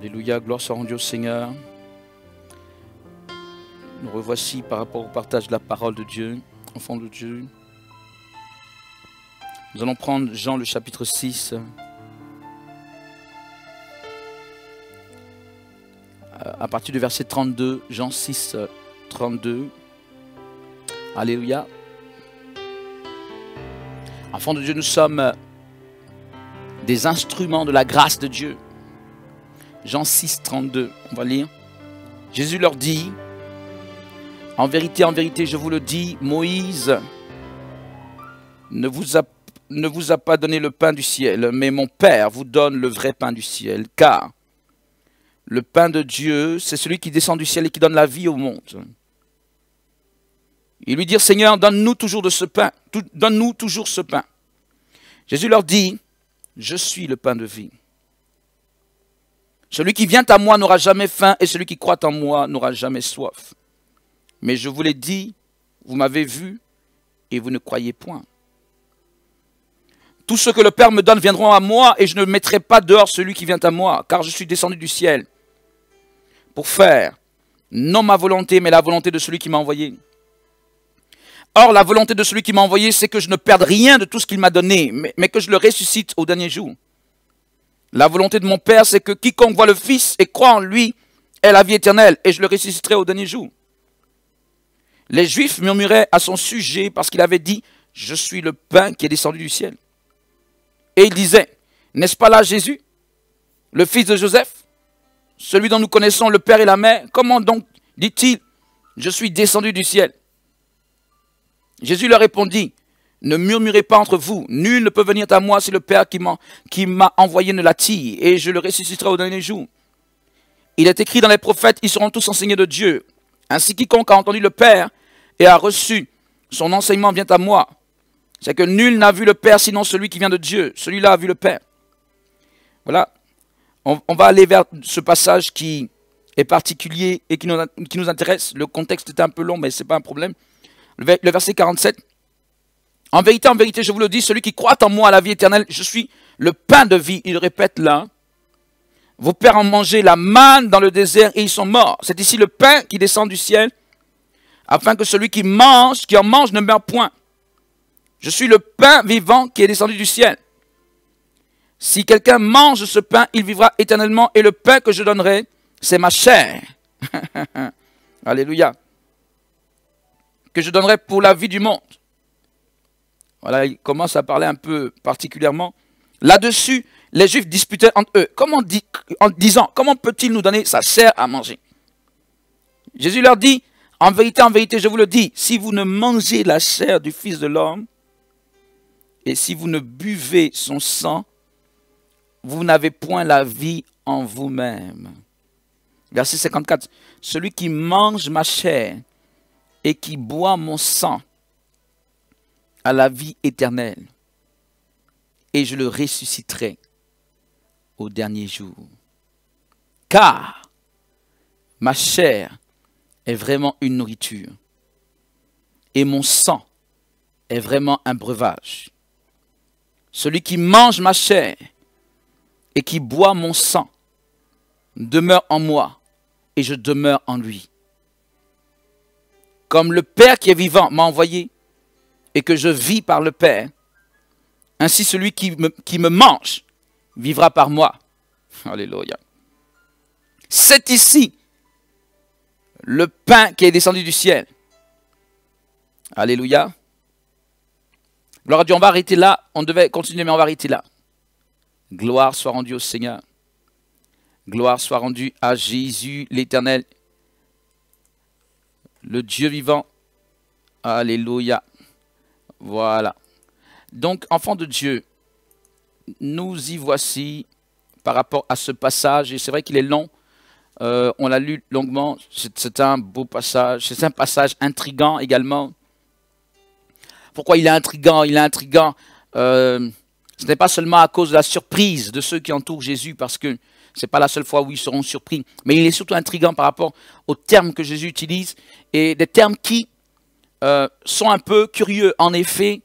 Alléluia, gloire soit rendue au Seigneur. Nous revoici par rapport au partage de la parole de Dieu, enfants de Dieu. Nous allons prendre Jean le chapitre 6. À partir du verset 32, Jean 6, 32. Alléluia. Enfants de Dieu, nous sommes des instruments de la grâce de Dieu. Jean 6, 32, on va lire. Jésus leur dit, en vérité, je vous le dis, Moïse ne vous a pas donné le pain du ciel, mais mon Père vous donne le vrai pain du ciel. Car le pain de Dieu, c'est celui qui descend du ciel et qui donne la vie au monde. Ils lui dirent, Seigneur, donne-nous toujours de ce pain. Donne-nous toujours ce pain. Jésus leur dit, je suis le pain de vie. Celui qui vient à moi n'aura jamais faim et celui qui croit en moi n'aura jamais soif. Mais je vous l'ai dit, vous m'avez vu et vous ne croyez point. Tout ce que le Père me donne viendront à moi et je ne mettrai pas dehors celui qui vient à moi, car je suis descendu du ciel pour faire non ma volonté, mais la volonté de celui qui m'a envoyé. Or, la volonté de celui qui m'a envoyé, c'est que je ne perde rien de tout ce qu'il m'a donné, mais que je le ressuscite au dernier jour. La volonté de mon Père, c'est que quiconque voit le Fils et croit en lui ait la vie éternelle, et je le ressusciterai au dernier jour. Les Juifs murmuraient à son sujet parce qu'il avait dit « Je suis le pain qui est descendu du ciel ». Et ils disaient « N'est-ce pas là Jésus, le fils de Joseph, celui dont nous connaissons le Père et la Mère? Comment donc dit-il « Je suis descendu du ciel » Jésus leur répondit, ne murmurez pas entre vous, nul ne peut venir à moi si le Père qui m'a envoyé ne l'attire, et je le ressusciterai au dernier jour. Il est écrit dans les prophètes, ils seront tous enseignés de Dieu. Ainsi quiconque a entendu le Père et a reçu son enseignement vient à moi. C'est que nul n'a vu le Père sinon celui qui vient de Dieu. Celui-là a vu le Père. Voilà, on va aller vers ce passage qui est particulier et qui nous intéresse. Le contexte est un peu long, mais ce n'est pas un problème. Le verset 47. En vérité, je vous le dis, celui qui croit en moi à la vie éternelle, je suis le pain de vie. Il répète là. Vos pères ont mangé la manne dans le désert et ils sont morts. C'est ici le pain qui descend du ciel, afin que celui qui en mange ne meure point. Je suis le pain vivant qui est descendu du ciel. Si quelqu'un mange ce pain, il vivra éternellement, et le pain que je donnerai, c'est ma chair. Alléluia. Que je donnerai pour la vie du monde. Voilà, il commence à parler un peu particulièrement. Là-dessus, les Juifs disputaient entre eux, en disant, comment peut-il nous donner sa chair à manger? Jésus leur dit, en vérité, je vous le dis, si vous ne mangez la chair du Fils de l'homme, et si vous ne buvez son sang, vous n'avez point la vie en vous-même. Verset 54, celui qui mange ma chair et qui boit mon sang a la vie éternelle, et je le ressusciterai au dernier jour. Car ma chair est vraiment une nourriture, et mon sang est vraiment un breuvage. Celui qui mange ma chair et qui boit mon sang demeure en moi, et je demeure en lui. Comme le Père qui est vivant m'a envoyé, et que je vis par le Père, ainsi celui qui me mange vivra par moi. Alléluia. C'est ici le pain qui est descendu du ciel. Alléluia. Gloire à Dieu, on va arrêter là. On devait continuer, mais on va arrêter là. Gloire soit rendue au Seigneur. Gloire soit rendue à Jésus l'Éternel, le Dieu vivant. Alléluia. Voilà. Donc, enfants de Dieu, nous y voici par rapport à ce passage. Et c'est vrai qu'il est long. On l'a lu longuement. C'est un beau passage. C'est un passage intriguant également. Pourquoi il est intriguant? Il est intriguant. Ce n'est pas seulement à cause de la surprise de ceux qui entourent Jésus, parce que ce n'est pas la seule fois où ils seront surpris. Mais il est surtout intriguant par rapport aux termes que Jésus utilise, et des termes qui sont un peu curieux, en effet,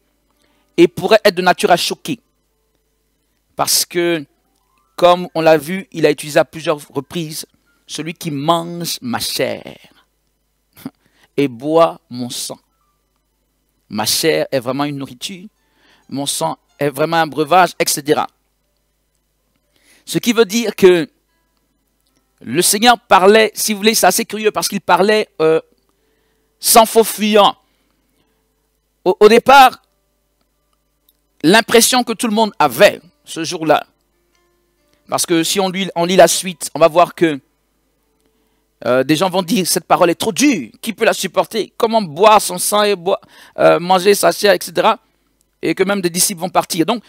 et pourraient être de nature à choquer. Parce que comme on l'a vu, il a utilisé à plusieurs reprises, celui qui mange ma chair et boit mon sang. Ma chair est vraiment une nourriture, mon sang est vraiment un breuvage, etc. Ce qui veut dire que le Seigneur parlait, si vous voulez, c'est assez curieux parce qu'il parlait sans faux fuyant. Au départ, l'impression que tout le monde avait ce jour-là, parce que si on lit la suite, on va voir que des gens vont dire cette parole est trop dure, qui peut la supporter? Comment boire son sang et manger sa chair, etc. Et que même des disciples vont partir. Donc,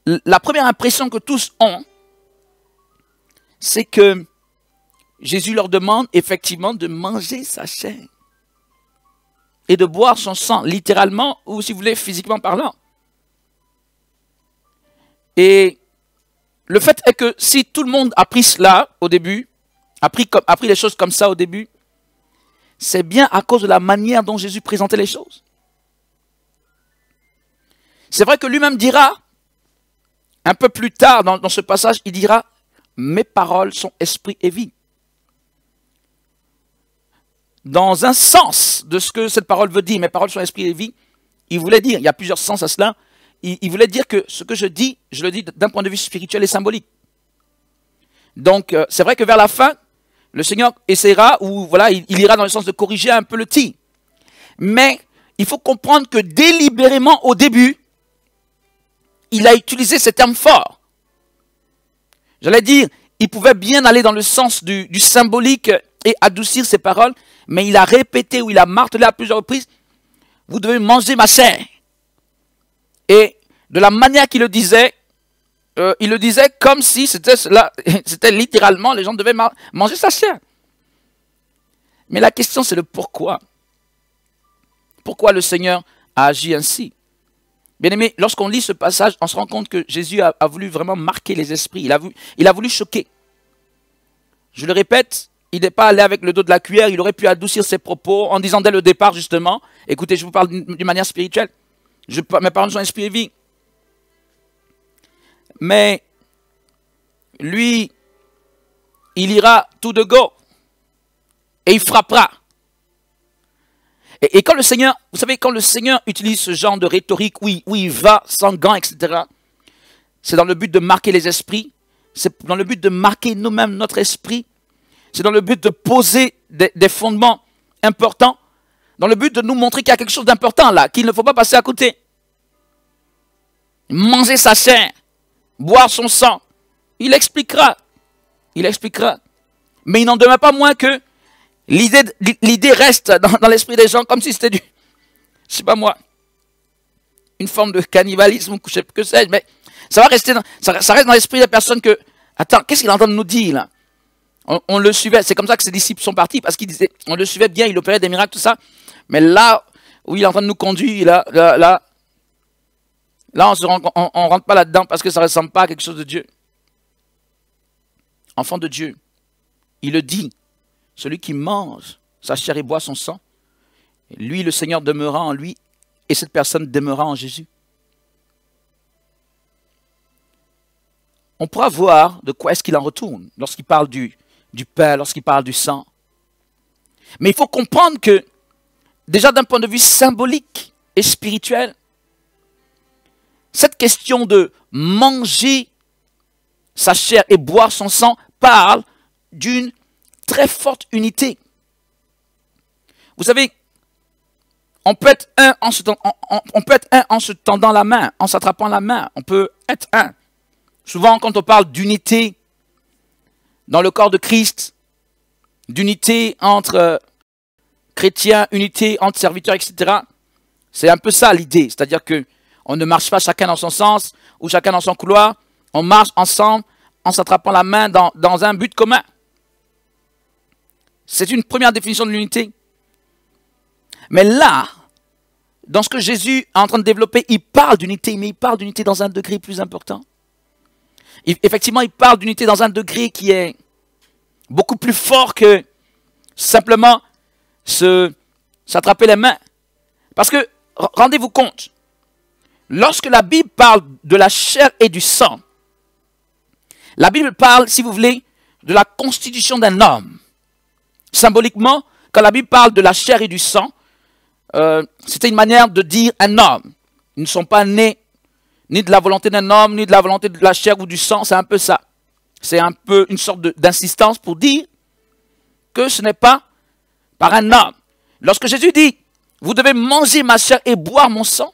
la première impression que tous ont, c'est que Jésus leur demande effectivement de manger sa chair et de boire son sang, littéralement ou si vous voulez physiquement parlant. Et le fait est que si tout le monde a pris cela au début, a pris les choses comme ça au début, c'est bien à cause de la manière dont Jésus présentait les choses. C'est vrai que lui-même dira, un peu plus tard dans ce passage, il dira « Mes paroles sont esprit et vie ». Dans un sens de ce que cette parole veut dire, « Mes paroles sont esprit et vie », il voulait dire, il y a plusieurs sens à cela, il voulait dire que ce que je dis, je le dis d'un point de vue spirituel et symbolique. Donc, c'est vrai que vers la fin, le Seigneur essaiera, ou voilà, il ira dans le sens de corriger un peu le tir. Mais il faut comprendre que délibérément, au début, il a utilisé ces termes forts. J'allais dire, il pouvait bien aller dans le sens du symbolique et adoucir ses paroles, mais il a répété ou il a martelé à plusieurs reprises, vous devez manger ma chair. Et de la manière qu'il le disait, il le disait comme si c'était littéralement, les gens devaient manger sa chair. Mais la question c'est le pourquoi. Pourquoi le Seigneur a agi ainsi? Bien aimé, lorsqu'on lit ce passage, on se rend compte que Jésus a voulu vraiment marquer les esprits. Il a voulu choquer. Je le répète, il n'est pas allé avec le dos de la cuillère, il aurait pu adoucir ses propos en disant dès le départ justement, écoutez, je vous parle d'une manière spirituelle, mes paroles sont esprit et vie. Mais lui, il ira tout de go et il frappera. Et quand le Seigneur, vous savez, quand le Seigneur utilise ce genre de rhétorique où il va sans gants, etc., c'est dans le but de marquer les esprits, c'est dans le but de marquer nous-mêmes notre esprit, c'est dans le but de poser des fondements importants, dans le but de nous montrer qu'il y a quelque chose d'important là, qu'il ne faut pas passer à côté. Manger sa chair, boire son sang, il expliquera. Mais il n'en demeure pas moins que l'idée reste dans l'esprit des gens comme si c'était je sais pas moi, une forme de cannibalisme ou que sais-je, mais ça va rester, ça reste dans l'esprit des personnes que, attends, qu'est-ce qu'il est en train de nous dire là? On le suivait, c'est comme ça que ses disciples sont partis, parce qu'ils disaient, on le suivait bien, il opérait des miracles, tout ça, mais là où il est en train de nous conduire, là, on rentre pas là-dedans parce que ça ne ressemble pas à quelque chose de Dieu. Enfant de Dieu, il le dit, celui qui mange sa chair et boit son sang, lui, le Seigneur demeurera en lui et cette personne demeurera en Jésus. On pourra voir de quoi est-ce qu'il en retourne lorsqu'il parle du pain, lorsqu'il parle du sang. Mais il faut comprendre que, déjà d'un point de vue symbolique et spirituel, cette question de manger sa chair et boire son sang parle d'une très forte unité. Vous savez, on peut être un en se tendant la main, en s'attrapant la main. On peut être un. Souvent, quand on parle d'unité dans le corps de Christ, d'unité entre chrétiens, unité entre serviteurs, etc., c'est un peu ça l'idée. C'est-à-dire qu'on ne marche pas chacun dans son sens ou chacun dans son couloir. On marche ensemble en s'attrapant la main dans un but commun. C'est une première définition de l'unité. Mais là, dans ce que Jésus est en train de développer, il parle d'unité, mais il parle d'unité dans un degré plus important. Effectivement, il parle d'unité dans un degré qui est beaucoup plus fort que simplement s'attraper les mains. Parce que, rendez-vous compte, lorsque la Bible parle de la chair et du sang, La Bible parle, si vous voulez, de la constitution d'un homme. Symboliquement, quand la Bible parle de la chair et du sang, c'était une manière de dire un homme. Ils ne sont pas nés ni de la volonté d'un homme, ni de la volonté de la chair ou du sang, c'est un peu ça. C'est un peu une sorte d'insistance pour dire que ce n'est pas par un homme. Lorsque Jésus dit, vous devez manger ma chair et boire mon sang,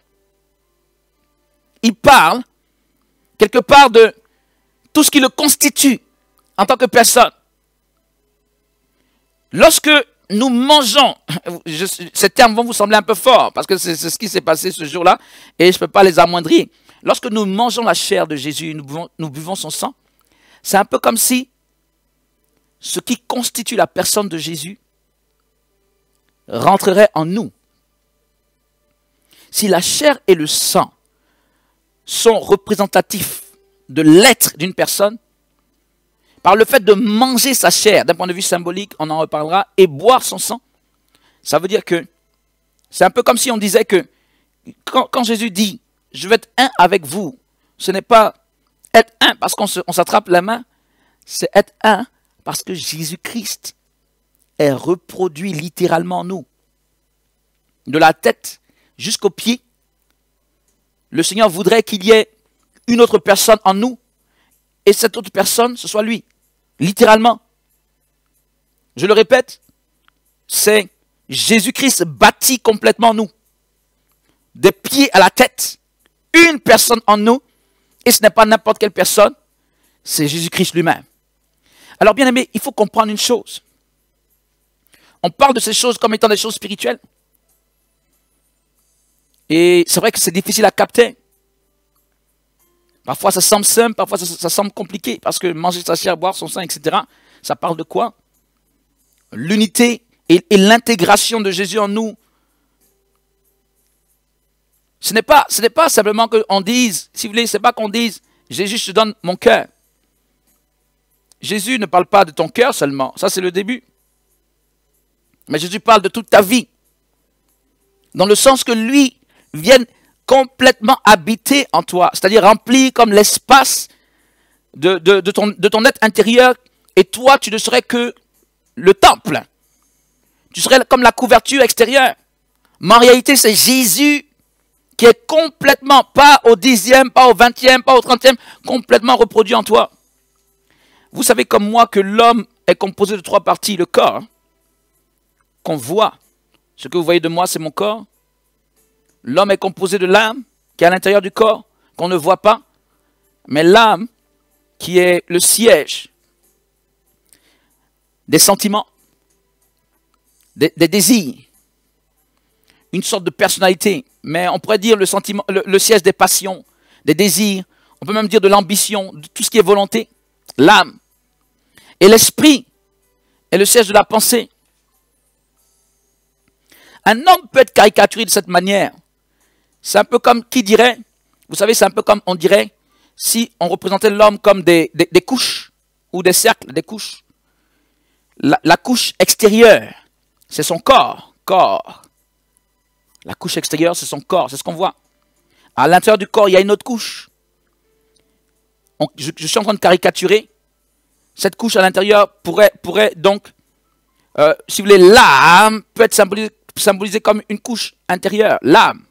il parle quelque part de tout ce qui le constitue en tant que personne. Lorsque nous mangeons, ces termes vont vous sembler un peu forts, parce que c'est ce qui s'est passé ce jour-là, et je ne peux pas les amoindrir. Lorsque nous mangeons la chair de Jésus, nous buvons son sang, c'est un peu comme si ce qui constitue la personne de Jésus rentrerait en nous. Si la chair et le sang sont représentatifs de l'être d'une personne, par le fait de manger sa chair, d'un point de vue symbolique, on en reparlera, et boire son sang, ça veut dire que c'est un peu comme si on disait que quand Jésus dit « je vais être un avec vous », ce n'est pas être un parce qu'on s'attrape la main, c'est être un parce que Jésus-Christ est reproduit littéralement en nous. De la tête jusqu'aux pieds, le Seigneur voudrait qu'il y ait une autre personne en nous, et cette autre personne, ce soit lui, littéralement. Je le répète, c'est Jésus-Christ bâti complètement en nous, des pieds à la tête, une personne en nous, et ce n'est pas n'importe quelle personne, c'est Jésus-Christ lui-même. Alors bien aimé, il faut comprendre une chose. On parle de ces choses comme étant des choses spirituelles. Et c'est vrai que c'est difficile à capter. Parfois ça semble simple, parfois ça semble compliqué, parce que manger sa chair, boire son sang, etc., ça parle de quoi? L'unité et l'intégration de Jésus en nous. Ce n'est pas simplement qu'on dise, si vous voulez, ce n'est pas qu'on dise, Jésus, je te donne mon cœur. Jésus ne parle pas de ton cœur seulement, ça c'est le début. Mais Jésus parle de toute ta vie. Dans le sens que lui vienne complètement habiter en toi, c'est-à-dire rempli comme l'espace de ton être intérieur, et toi tu ne serais que le temple. Tu serais comme la couverture extérieure. Mais en réalité c'est Jésus qui est complètement, pas au 10e, pas au 20e, pas au 30e, complètement reproduit en toi. Vous savez comme moi que l'homme est composé de 3 parties, le corps, qu'on voit. Ce que vous voyez de moi, c'est mon corps. L'homme est composé de l'âme, qui est à l'intérieur du corps, qu'on ne voit pas. Mais l'âme, qui est le siège des sentiments, des désirs, une sorte de personnalité. Mais on pourrait dire le siège des passions, des désirs. On peut même dire de l'ambition, de tout ce qui est volonté. L'âme. Et l'esprit est le siège de la pensée. Un homme peut être caricaturé de cette manière. C'est un peu comme qui dirait, vous savez, c'est un peu comme on dirait si on représentait l'homme comme des couches ou des cercles, des couches. La couche extérieure, c'est son corps. La couche extérieure, c'est son corps, c'est ce qu'on voit. À l'intérieur du corps, il y a une autre couche. Je suis en train de caricaturer. Cette couche à l'intérieur pourrait donc, si vous voulez, l'âme peut être symbolisée comme une couche intérieure, l'âme.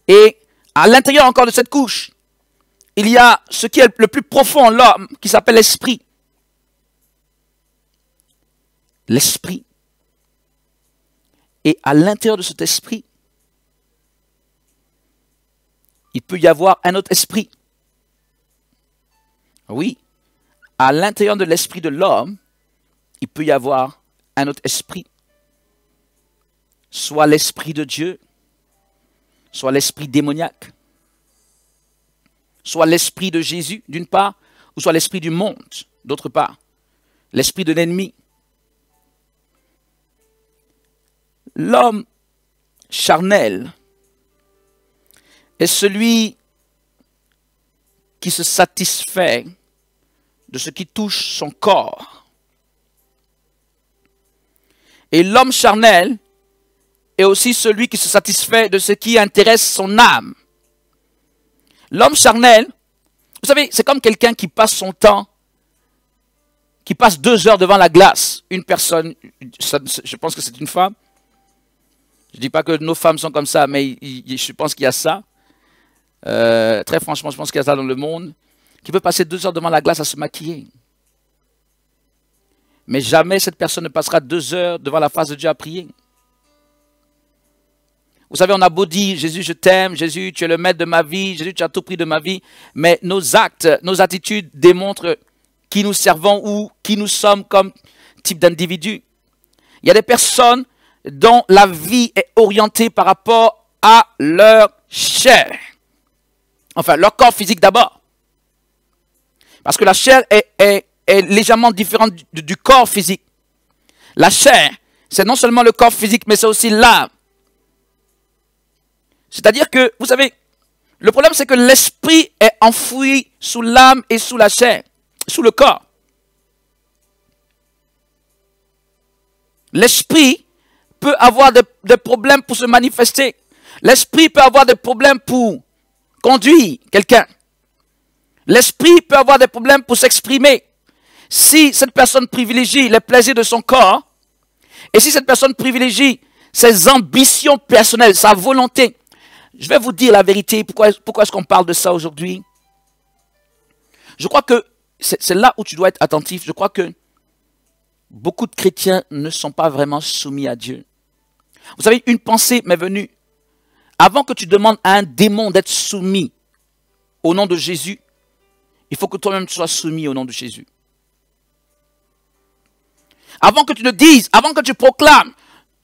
Et à l'intérieur encore de cette couche, il y a ce qui est le plus profond en l'homme, qui s'appelle l'esprit. L'esprit. Et à l'intérieur de cet esprit, il peut y avoir un autre esprit. Oui, à l'intérieur de l'esprit de l'homme, il peut y avoir un autre esprit. Soit l'esprit de Dieu, soit l'esprit démoniaque, soit l'esprit de Jésus, d'une part, ou soit l'esprit du monde, d'autre part, l'esprit de l'ennemi. L'homme charnel est celui qui se satisfait de ce qui touche son corps. Et l'homme charnel est aussi celui qui se satisfait de ce qui intéresse son âme. L'homme charnel Vous savez, c'est comme quelqu'un qui passe son temps, qui passe 2 heures devant la glace. Une personne, je pense que c'est une femme. Je ne dis pas que nos femmes sont comme ça, mais je pense qu'il y a ça. Très franchement, je pense qu'il y a ça dans le monde. Qui peut passer 2 heures devant la glace à se maquiller. Mais jamais cette personne ne passera 2 heures devant la face de Dieu à prier. Vous savez, on a beau dire, Jésus, je t'aime, Jésus, tu es le maître de ma vie, Jésus, tu as tout pris de ma vie. Mais nos actes, nos attitudes démontrent qui nous servons ou qui nous sommes comme type d'individu. Il y a des personnes dont la vie est orientée par rapport à leur chair. Enfin, leur corps physique d'abord. Parce que la chair est légèrement différente du corps physique. La chair, c'est non seulement le corps physique, mais c'est aussi l'âme. C'est-à-dire que, vous savez, le problème c'est que l'esprit est enfoui sous l'âme et sous la chair, sous le corps. L'esprit peut avoir des problèmes pour se manifester. L'esprit peut avoir des problèmes pour conduire quelqu'un. L'esprit peut avoir des problèmes pour s'exprimer. Si cette personne privilégie les plaisirs de son corps, et si cette personne privilégie ses ambitions personnelles, sa volonté, je vais vous dire la vérité, pourquoi est-ce qu'on parle de ça aujourd'hui? Je crois que c'est là où tu dois être attentif. Je crois que beaucoup de chrétiens ne sont pas vraiment soumis à Dieu. Vous savez, une pensée m'est venue. Avant que tu demandes à un démon d'être soumis au nom de Jésus, il faut que toi-même tu sois soumis au nom de Jésus. Avant que tu ne dises, avant que tu proclames,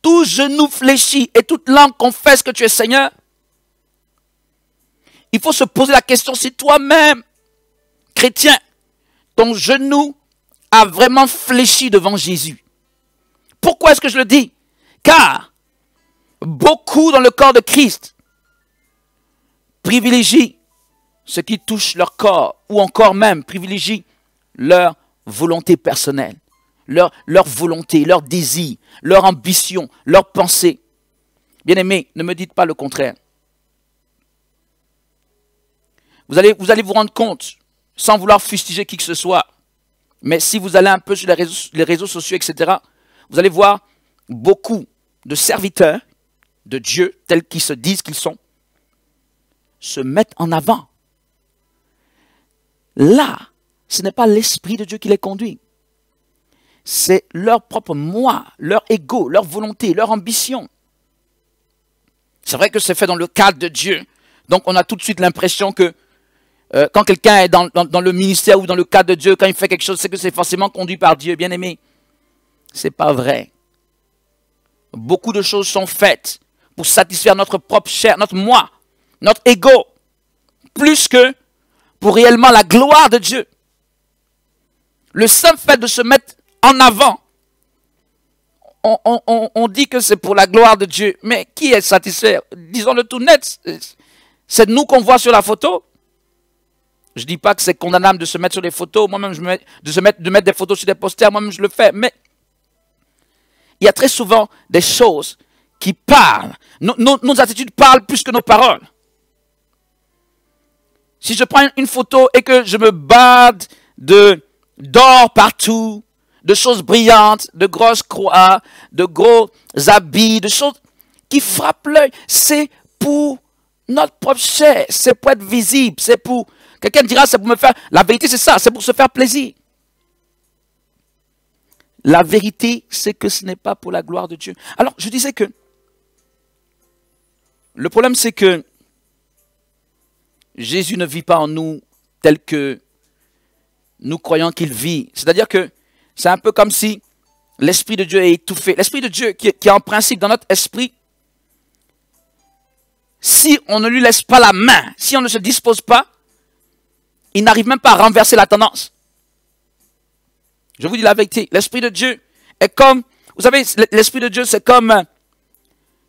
tout genou fléchi et toute langue confesse que tu es Seigneur, il faut se poser la question si toi-même, chrétien, ton genou a vraiment fléchi devant Jésus. Pourquoi est-ce que je le dis? Car beaucoup dans le corps de Christ privilégient ce qui touche leur corps ou encore même privilégient leur volonté personnelle, leur volonté, leur désir, leur ambition, leur pensée. Bien-aimés, ne me dites pas le contraire. Vous allez vous rendre compte, sans vouloir fustiger qui que ce soit, mais si vous allez un peu sur les réseaux sociaux, etc., vous allez voir beaucoup de serviteurs de Dieu, tels qu'ils se disent qu'ils sont, se mettent en avant. Là, ce n'est pas l'Esprit de Dieu qui les conduit. C'est leur propre moi, leur ego, leur volonté, leur ambition. C'est vrai que c'est fait dans le cadre de Dieu. Donc on a tout de suite l'impression que quand quelqu'un est dans le ministère ou dans le cadre de Dieu, quand il fait quelque chose, c'est que c'est forcément conduit par Dieu. Bien aimé, c'est pas vrai. Beaucoup de choses sont faites pour satisfaire notre propre chair, notre moi, notre ego, plus que pour réellement la gloire de Dieu. Le simple fait de se mettre en avant, on dit que c'est pour la gloire de Dieu. Mais qui est satisfait? Disons-le tout net. C'est nous qu'on voit sur la photo. Je ne dis pas que c'est condamnable de se mettre sur des photos. Moi-même, de mettre des photos sur des posters. Moi-même, je le fais. Mais il y a très souvent des choses qui parlent. Nos attitudes parlent plus que nos paroles. Si je prends une photo et que je me bade d'or partout, de choses brillantes, de grosses croix, de gros habits, de choses qui frappent l'œil, c'est pour notre propre chair, c'est pour être visible, c'est pour... Quelqu'un dira, c'est pour me faire... La vérité, c'est ça, c'est pour se faire plaisir. La vérité, c'est que ce n'est pas pour la gloire de Dieu. Alors, je disais que... Le problème, c'est que Jésus ne vit pas en nous tel que nous croyons qu'il vit. C'est-à-dire que c'est un peu comme si l'Esprit de Dieu est étouffé. L'Esprit de Dieu qui est en principe dans notre esprit, si on ne lui laisse pas la main, si on ne se dispose pas, il n'arrive même pas à renverser la tendance. Je vous dis la vérité. L'Esprit de Dieu est comme... Vous savez, l'Esprit de Dieu, c'est comme...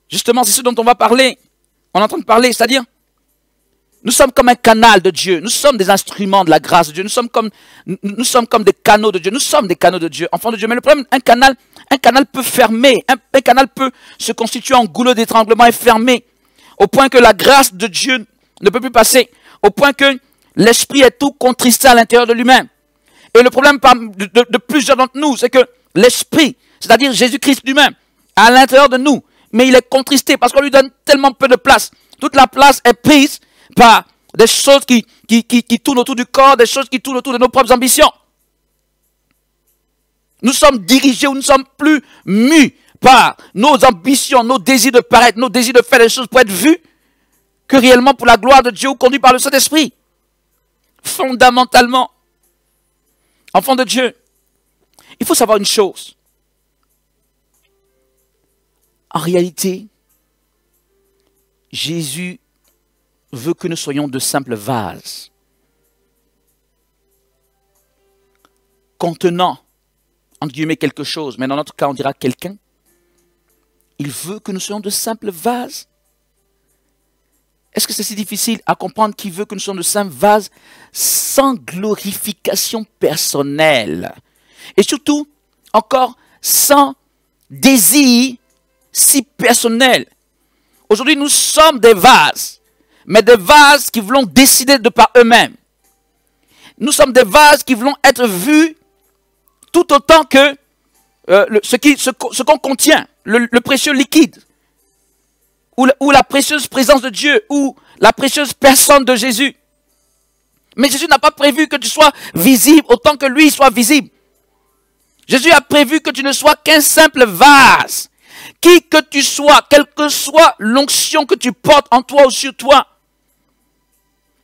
Justement, c'est ce dont on va parler. On est en train de parler, c'est-à-dire... Nous sommes comme un canal de Dieu. Nous sommes des instruments de la grâce de Dieu. Nous sommes comme des canaux de Dieu. Nous sommes des canaux de Dieu, enfants de Dieu. Mais le problème, un canal peut fermer. Un canal peut se constituer en goulot d'étranglement et fermer. Au point que la grâce de Dieu ne peut plus passer. Au point que l'esprit est tout contristé à l'intérieur de lui-même. Et le problème de plusieurs d'entre nous, c'est que l'esprit, c'est-à-dire Jésus-Christ lui-même, est à l'intérieur de nous, mais il est contristé parce qu'on lui donne tellement peu de place. Toute la place est prise par des choses qui tournent autour du corps, des choses qui tournent autour de nos propres ambitions. Nous sommes dirigés, nous ne sommes plus mus par nos ambitions, nos désirs de paraître, nos désirs de faire des choses pour être vus, que réellement pour la gloire de Dieu ou conduit par le Saint-Esprit. Fondamentalement, enfant de Dieu, il faut savoir une chose. En réalité, Jésus veut que nous soyons de simples vases, contenant, entre guillemets, quelque chose, mais dans notre cas, on dira quelqu'un. Il veut que nous soyons de simples vases. Est-ce que c'est si difficile à comprendre qu'il veut que nous soyons de simples vases sans glorification personnelle? Et surtout, encore, sans désir si personnel. Aujourd'hui, nous sommes des vases, mais des vases qui voulons décider de par eux-mêmes. Nous sommes des vases qui voulons être vus tout autant que ce qu'on contient, le précieux liquide, ou la précieuse présence de Dieu, ou la précieuse personne de Jésus. Mais Jésus n'a pas prévu que tu sois visible autant que lui soit visible. Jésus a prévu que tu ne sois qu'un simple vase. Qui que tu sois, quelle que soit l'onction que tu portes en toi ou sur toi,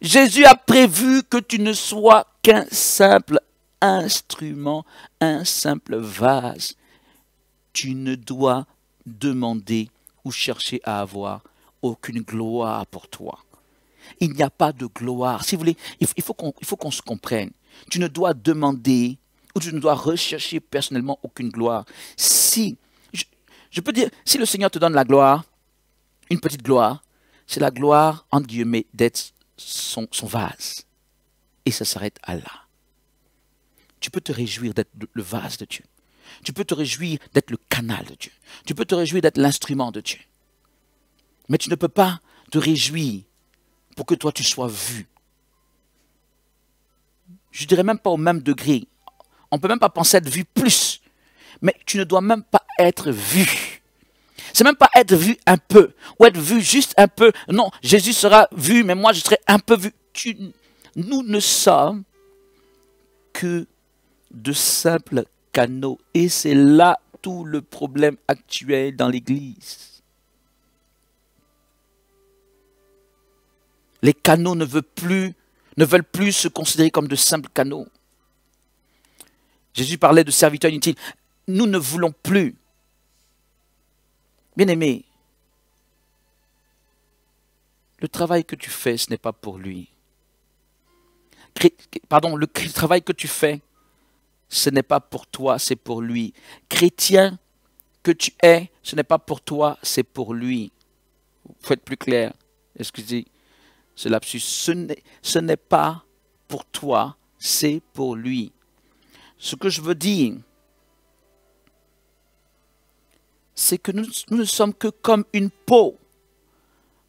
Jésus a prévu que tu ne sois qu'un simple instrument, un simple vase. Tu ne dois demander ou chercher à avoir aucune gloire pour toi. Il n'y a pas de gloire. Si vous voulez, il faut qu'on se comprenne. Tu ne dois demander ou tu ne dois rechercher personnellement aucune gloire. Si, je peux dire, si le Seigneur te donne la gloire, une petite gloire, c'est la gloire, entre guillemets, d'être son vase. Et ça s'arrête à là. Tu peux te réjouir d'être le vase de Dieu. Tu peux te réjouir d'être le canal de Dieu. Tu peux te réjouir d'être l'instrument de Dieu. Mais tu ne peux pas te réjouir pour que toi tu sois vu. Je ne dirais même pas au même degré. On ne peut même pas penser être vu plus. Mais tu ne dois même pas être vu. C'est même pas être vu un peu. Ou être vu juste un peu. Non, Jésus sera vu, mais moi je serai un peu vu. Nous ne sommes que de simples canaux. Et c'est là tout le problème actuel dans l'Église. Les canaux ne veulent plus se considérer comme de simples canaux. Jésus parlait de serviteurs inutiles. Nous ne voulons plus. Bien-aimé, le travail que tu fais, ce n'est pas pour lui. Le travail que tu fais, ce n'est pas pour toi, c'est pour lui. Chrétien que tu es, ce n'est pas pour toi, c'est pour lui. Il faut être plus clair. Excusez ce lapsus. Ce n'est pas pour toi, c'est pour lui. Ce que je veux dire, c'est que nous ne sommes que comme une peau.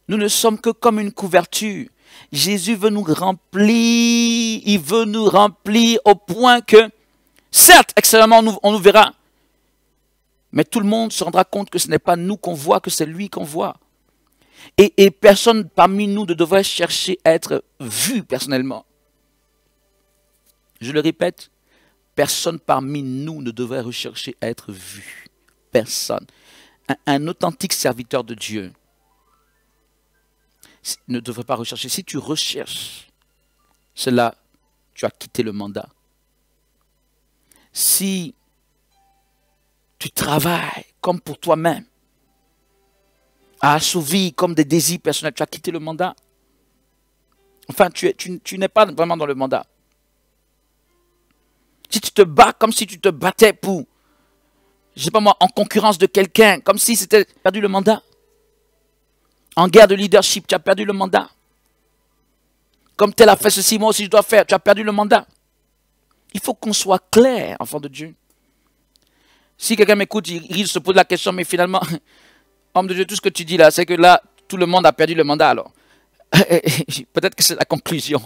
Nous ne sommes que comme une couverture. Jésus veut nous remplir. Il veut nous remplir au point que, certes, extérieurement, on nous verra. Mais tout le monde se rendra compte que ce n'est pas nous qu'on voit, que c'est lui qu'on voit. Et personne parmi nous ne devrait chercher à être vu personnellement. Je le répète, personne parmi nous ne devrait rechercher à être vu. Personne. Un authentique serviteur de Dieu ne devrait pas rechercher. Si tu recherches cela, tu as quitté le mandat. Si tu travailles comme pour toi-même, à assouvir comme des désirs personnels, tu as quitté le mandat. Enfin, tu n'es pas vraiment dans le mandat. Si tu te bats comme si tu te battais pour, je ne sais pas moi, en concurrence de quelqu'un, comme si c'était perdu le mandat. En guerre de leadership, tu as perdu le mandat. Comme tel a fait ceci, moi aussi je dois faire, tu as perdu le mandat. Il faut qu'on soit clair, enfant de Dieu. Si quelqu'un m'écoute, il se pose la question, mais finalement, homme de Dieu, tout ce que tu dis là, c'est que là, tout le monde a perdu le mandat alors. Peut-être que c'est la conclusion.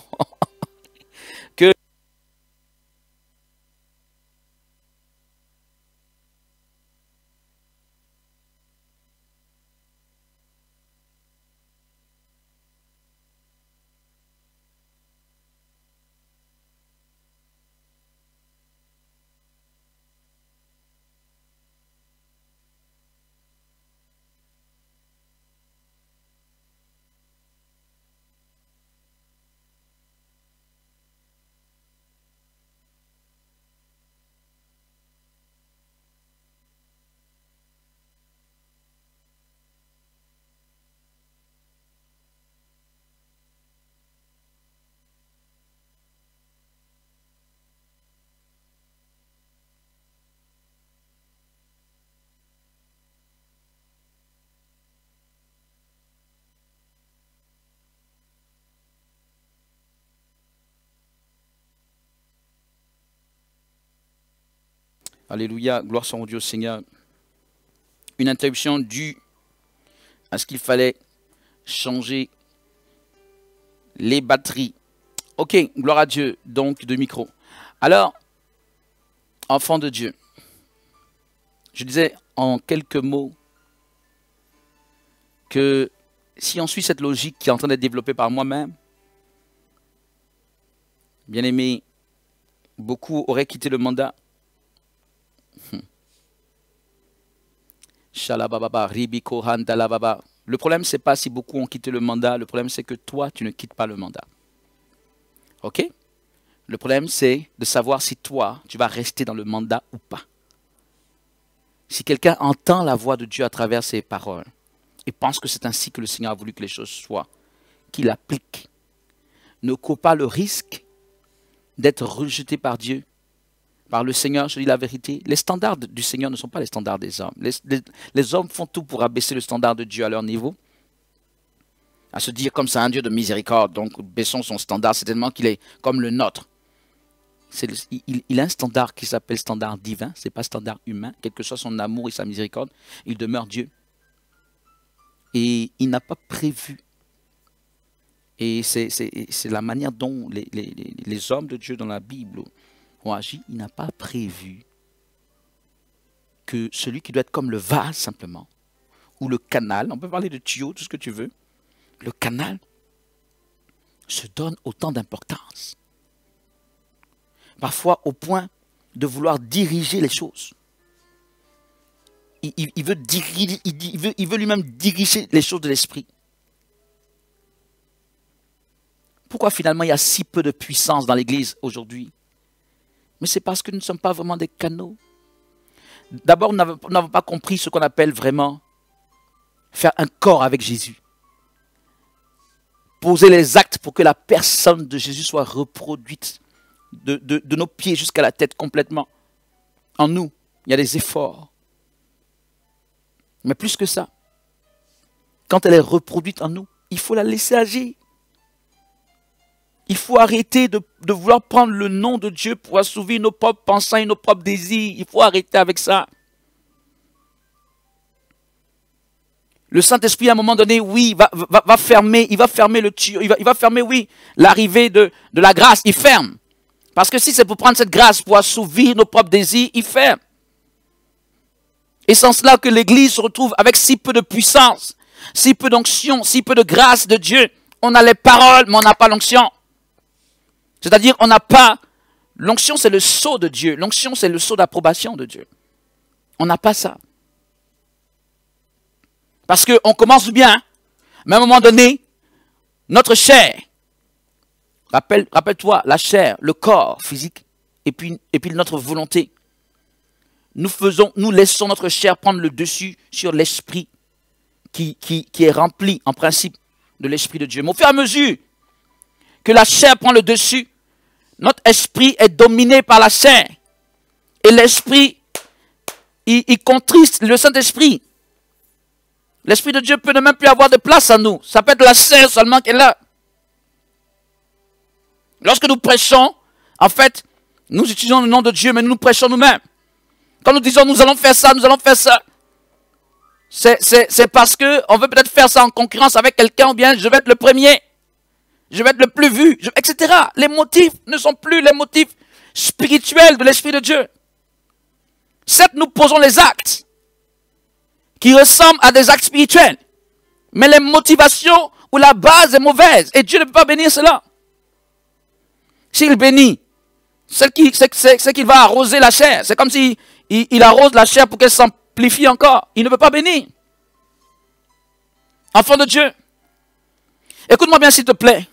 Alléluia, gloire soit au Dieu Seigneur. Une interruption due à ce qu'il fallait changer les batteries. Ok, gloire à Dieu, donc de micro. Alors, enfant de Dieu, je disais en quelques mots que si on suit cette logique qui est en train d'être développée par moi-même, bien aimé, beaucoup auraient quitté le mandat. Le problème, ce n'est pas si beaucoup ont quitté le mandat, le problème, c'est que toi, tu ne quittes pas le mandat. Ok? Le problème, c'est de savoir si toi, tu vas rester dans le mandat ou pas. Si quelqu'un entend la voix de Dieu à travers ses paroles et pense que c'est ainsi que le Seigneur a voulu que les choses soient, qu'il applique, ne court pas le risque d'être rejeté par Dieu, par le Seigneur. Je dis la vérité, les standards du Seigneur ne sont pas les standards des hommes. Les hommes font tout pour abaisser le standard de Dieu à leur niveau, à se dire comme c'est un Dieu de miséricorde, donc baissons son standard, c'est tellement qu'il est comme le nôtre. Il a un standard qui s'appelle standard divin, ce n'est pas standard humain, quel que soit son amour et sa miséricorde, il demeure Dieu. Et il n'a pas prévu. Et c'est la manière dont les hommes de Dieu dans la Bible ont agi. Il n'a pas prévu que celui qui doit être comme le vase simplement, ou le canal, on peut parler de tuyau, tout ce que tu veux, le canal se donne autant d'importance. Parfois au point de vouloir diriger les choses. Il veut lui-même diriger les choses de l'esprit. Pourquoi finalement il y a si peu de puissance dans l'Église aujourd'hui? Mais c'est parce que nous ne sommes pas vraiment des canaux. D'abord, nous n'avons pas compris ce qu'on appelle vraiment faire un corps avec Jésus. Poser les actes pour que la personne de Jésus soit reproduite de nos pieds jusqu'à la tête complètement. En nous, il y a des efforts. Mais plus que ça, quand elle est reproduite en nous, il faut la laisser agir. Il faut arrêter de vouloir prendre le nom de Dieu pour assouvir nos propres pensées et nos propres désirs. Il faut arrêter avec ça. Le Saint-Esprit, à un moment donné, oui, va fermer, il va fermer le tuyau, il va fermer, oui, l'arrivée de la grâce, il ferme. Parce que si c'est pour prendre cette grâce, pour assouvir nos propres désirs, il ferme. Et c'est en cela que l'Église se retrouve avec si peu de puissance, si peu d'onction, si peu de grâce de Dieu. On a les paroles, mais on n'a pas l'onction. C'est-à-dire, on n'a pas... L'onction, c'est le sceau de Dieu. L'onction, c'est le sceau d'approbation de Dieu. On n'a pas ça. Parce qu'on commence bien, mais à un moment donné, notre chair, rappelle-toi, la chair, le corps physique, et puis notre volonté, nous laissons notre chair prendre le dessus sur l'esprit qui est rempli en principe de l'esprit de Dieu. Mais au fur et à mesure que la chair prend le dessus, notre esprit est dominé par la chair. Et l'esprit, il contriste le Saint-Esprit. L'Esprit de Dieu peut ne même plus avoir de place en nous. Ça peut être la chair seulement qui est là. Lorsque nous prêchons, en fait, nous utilisons le nom de Dieu, mais nous prêchons nous-mêmes. Quand nous disons nous allons faire ça, c'est parce qu'on veut peut-être faire ça en concurrence avec quelqu'un, ou bien je vais être le premier, je vais être le plus vu, etc. Les motifs ne sont plus les motifs spirituels de l'Esprit de Dieu. Certes, nous posons les actes qui ressemblent à des actes spirituels, mais les motivations ou la base est mauvaise, et Dieu ne peut pas bénir cela. S'il bénit, c'est qu'il va arroser la chair. C'est comme s'il arrose la chair pour qu'elle s'amplifie encore. Il ne peut pas bénir. Enfant de Dieu, écoute-moi bien s'il te plaît.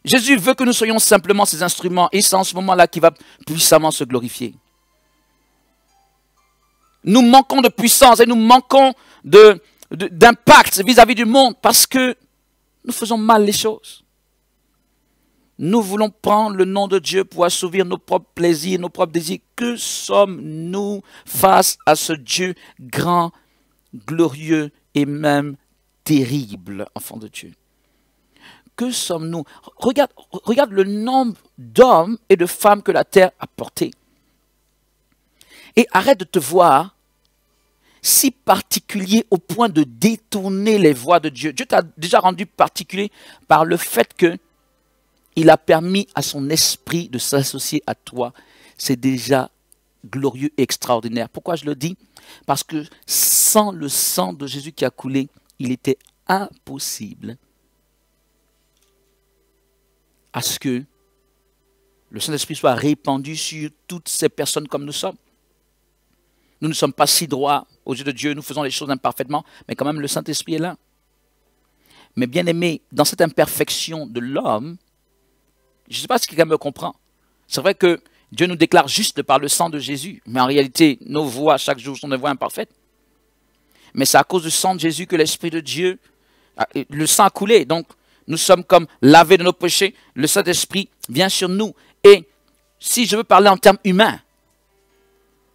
Jésus veut que nous soyons simplement ses instruments, et c'est en ce moment-là qu'il va puissamment se glorifier. Nous manquons de puissance et nous manquons d'impact vis-à-vis du monde parce que nous faisons mal les choses. Nous voulons prendre le nom de Dieu pour assouvir nos propres plaisirs, nos propres désirs. Que sommes-nous face à ce Dieu grand, glorieux et même terrible, enfant de Dieu? Que sommes-nous? Regarde le nombre d'hommes et de femmes que la terre a portés. Et arrête de te voir si particulier au point de détourner les voies de Dieu. Dieu t'a déjà rendu particulier par le fait qu'il a permis à son esprit de s'associer à toi. C'est déjà glorieux et extraordinaire. Pourquoi je le dis? Parce que sans le sang de Jésus qui a coulé, il était impossible à ce que le Saint-Esprit soit répandu sur toutes ces personnes comme nous sommes. Nous ne sommes pas si droits aux yeux de Dieu, nous faisons les choses imparfaitement, mais quand même le Saint-Esprit est là. Mais bien aimé, dans cette imperfection de l'homme, je ne sais pas si quelqu'un me comprend. C'est vrai que Dieu nous déclare juste par le sang de Jésus, mais en réalité, nos voix chaque jour sont des voix imparfaites. Mais c'est à cause du sang de Jésus que l'Esprit de Dieu, le sang a coulé. Donc, nous sommes comme lavés de nos péchés. Le Saint-Esprit vient sur nous. Et si je veux parler en termes humains,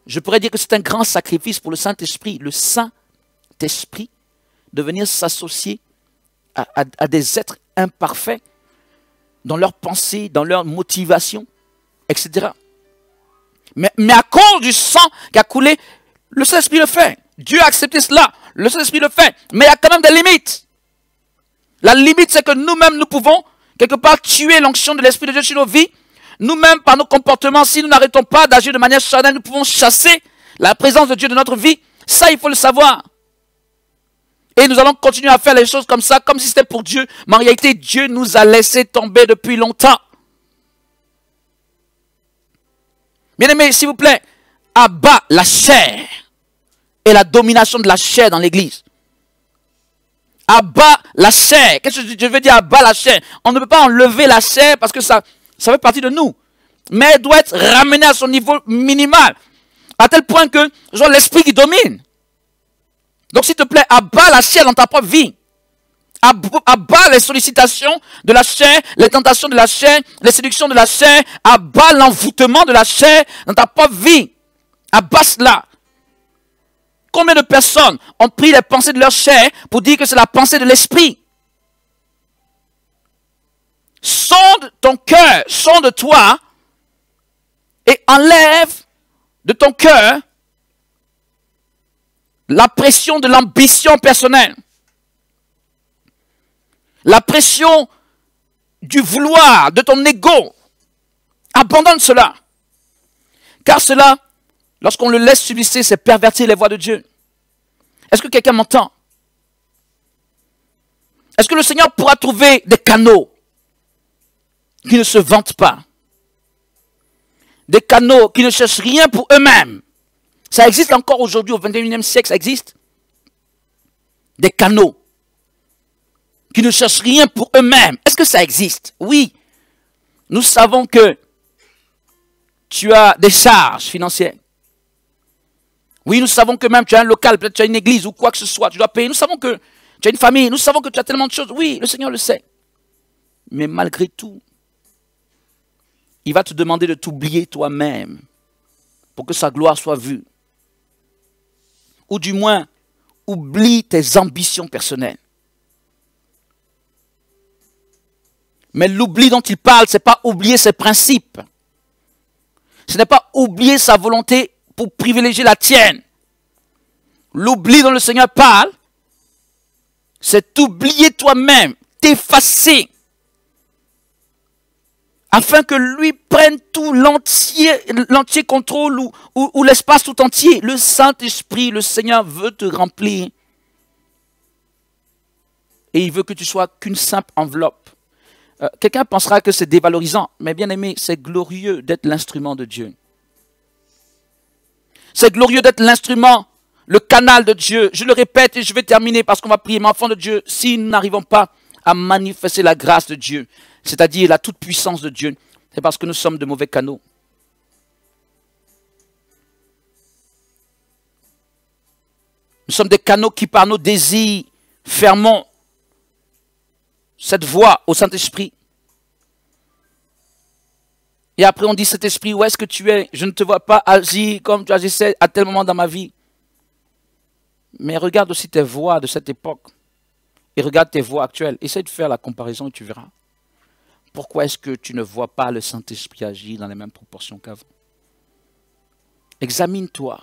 je pourrais dire que c'est un grand sacrifice pour le Saint-Esprit. Le Saint-Esprit de venir s'associer à des êtres imparfaits dans leurs pensées, dans leurs motivations, etc. Mais à cause du sang qui a coulé, le Saint-Esprit le fait. Dieu a accepté cela. Le Saint-Esprit le fait. Mais il y a quand même des limites. La limite, c'est que nous-mêmes, nous pouvons quelque part tuer l'onction de l'Esprit de Dieu sur nos vies. Nous-mêmes, par nos comportements, si nous n'arrêtons pas d'agir de manière charnelle, nous pouvons chasser la présence de Dieu de notre vie. Ça, il faut le savoir. Et nous allons continuer à faire les choses comme ça, comme si c'était pour Dieu. Mais en réalité, Dieu nous a laissé tomber depuis longtemps. Bien-aimés, s'il vous plaît, abat la chair et la domination de la chair dans l'église. Abat la chair. Qu'est-ce que je veux dire abat la chair? On ne peut pas enlever la chair parce que ça fait partie de nous. Mais elle doit être ramenée à son niveau minimal. À tel point que, genre, l'esprit qui domine. Donc, s'il te plaît, abat la chair dans ta propre vie. Abat les sollicitations de la chair, les tentations de la chair, les séductions de la chair. Abat l'envoûtement de la chair dans ta propre vie. Abat cela. Combien de personnes ont pris les pensées de leur chair pour dire que c'est la pensée de l'esprit? Sonde ton cœur, sonde toi et enlève de ton cœur la pression de l'ambition personnelle. La pression du vouloir, de ton ego. Abandonne cela. Car cela, lorsqu'on le laisse subsister, c'est pervertir les voies de Dieu. Est-ce que quelqu'un m'entend? Est-ce que le Seigneur pourra trouver des canaux qui ne se vantent pas? Des canaux qui ne cherchent rien pour eux-mêmes. Ça existe encore aujourd'hui, au 21e siècle, ça existe. Des canaux qui ne cherchent rien pour eux-mêmes. Est-ce que ça existe? Oui. Nous savons que tu as des charges financières. Oui, nous savons que même tu as un local, peut-être tu as une église ou quoi que ce soit, tu dois payer. Nous savons que tu as une famille, nous savons que tu as tellement de choses. Oui, le Seigneur le sait. Mais malgré tout, il va te demander de t'oublier toi-même pour que sa gloire soit vue. Ou du moins, oublie tes ambitions personnelles. Mais l'oubli dont il parle, ce n'est pas oublier ses principes. Ce n'est pas oublier sa volonté pour privilégier la tienne. L'oubli dont le Seigneur parle, c'est t'oublier toi-même, t'effacer, afin que lui prenne tout l'entier contrôle ou l'espace tout entier. Le Saint-Esprit, le Seigneur veut te remplir. Et il veut que tu sois qu'une simple enveloppe. Quelqu'un pensera que c'est dévalorisant, mais bien aimé, c'est glorieux d'être l'instrument de Dieu. C'est glorieux d'être l'instrument, le canal de Dieu. Je le répète et je vais terminer parce qu'on va prier. Mais enfants de Dieu, si nous n'arrivons pas à manifester la grâce de Dieu, c'est-à-dire la toute-puissance de Dieu, c'est parce que nous sommes de mauvais canaux. Nous sommes des canaux qui, par nos désirs, fermons cette voie au Saint-Esprit. Et après on dit, Saint-Esprit, où est-ce que tu es? Je ne te vois pas agir comme tu agissais à tel moment dans ma vie. Mais regarde aussi tes voix de cette époque. Et regarde tes voix actuelles. Essaye de faire la comparaison et tu verras. Pourquoi est-ce que tu ne vois pas le Saint-Esprit agir dans les mêmes proportions qu'avant? Examine-toi.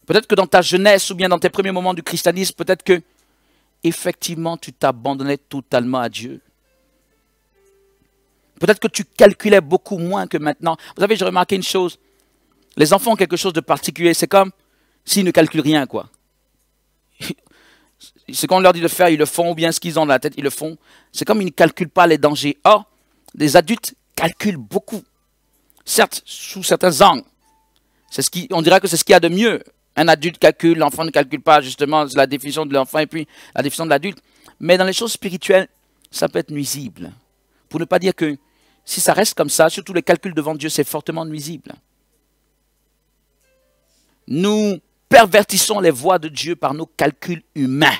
Peut-être que dans ta jeunesse ou bien dans tes premiers moments du christianisme, peut-être que effectivement tu t'abandonnais totalement à Dieu. Peut-être que tu calculais beaucoup moins que maintenant. Vous savez, j'ai remarqué une chose. Les enfants ont quelque chose de particulier. C'est comme s'ils ne calculent rien, quoi. Ce qu'on leur dit de faire, ils le font, ou bien ce qu'ils ont dans la tête, ils le font. C'est comme ils ne calculent pas les dangers. Or, les adultes calculent beaucoup. Certes, sous certains angles. On dirait que c'est ce qu'il y a de mieux. Un adulte calcule, l'enfant ne calcule pas, justement, c'est la définition de l'enfant et puis la définition de l'adulte. Mais dans les choses spirituelles, ça peut être nuisible. Pour ne pas dire que si ça reste comme ça, surtout les calculs devant Dieu, c'est fortement nuisible. Nous pervertissons les voies de Dieu par nos calculs humains.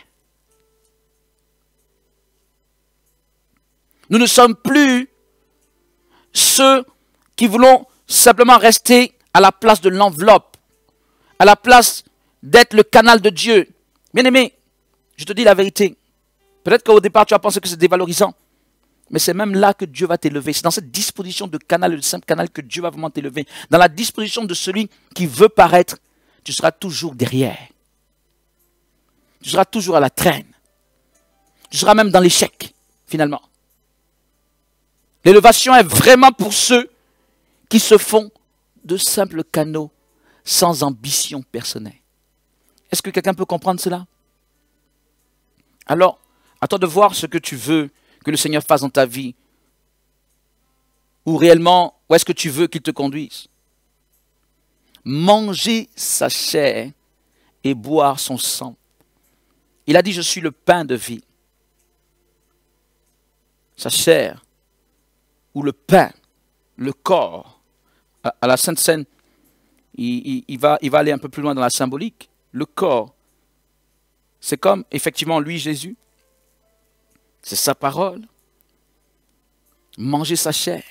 Nous ne sommes plus ceux qui voulons simplement rester à la place de l'enveloppe, à la place d'être le canal de Dieu. Bien-aimé, je te dis la vérité. Peut-être qu'au départ, tu as pensé que c'est dévalorisant. Mais c'est même là que Dieu va t'élever. C'est dans cette disposition de canal, le simple canal, que Dieu va vraiment t'élever. Dans la disposition de celui qui veut paraître, tu seras toujours derrière. Tu seras toujours à la traîne. Tu seras même dans l'échec, finalement. L'élévation est vraiment pour ceux qui se font de simples canaux sans ambition personnelle. Est-ce que quelqu'un peut comprendre cela? Alors, à toi de voir ce que tu veux que le Seigneur fasse dans ta vie. Ou réellement, où est-ce que tu veux qu'il te conduise? Manger sa chair et boire son sang. Il a dit, je suis le pain de vie. Sa chair, ou le pain, le corps, à la Sainte Seine, il va aller un peu plus loin dans la symbolique. Le corps, c'est comme, effectivement, lui, Jésus. C'est sa parole. Manger sa chair.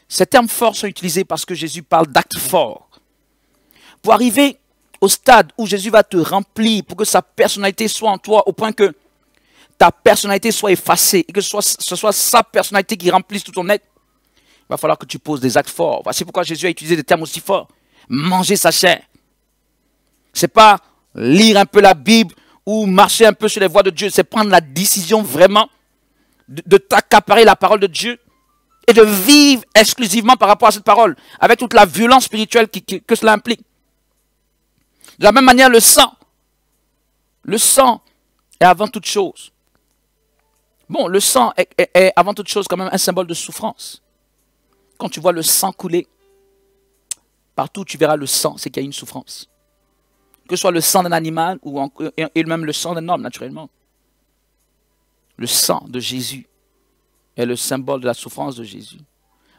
Ces termes forts sont utilisés parce que Jésus parle d'actes forts. Pour arriver au stade où Jésus va te remplir, pour que sa personnalité soit en toi, au point que ta personnalité soit effacée, et que ce soit sa personnalité qui remplisse tout ton être, il va falloir que tu poses des actes forts. Voici pourquoi Jésus a utilisé des termes aussi forts. Manger sa chair. Ce n'est pas lire un peu la Bible, ou marcher un peu sur les voies de Dieu, c'est prendre la décision vraiment de t'accaparer la parole de Dieu et de vivre exclusivement par rapport à cette parole, avec toute la violence spirituelle que cela implique. De la même manière, le sang est avant toute chose. Bon, le sang est avant toute chose quand même un symbole de souffrance. Quand tu vois le sang couler, partout où tu verras le sang, c'est qu'il y a une souffrance. Que ce soit le sang d'un animal et même le sang d'un homme, naturellement. Le sang de Jésus est le symbole de la souffrance de Jésus.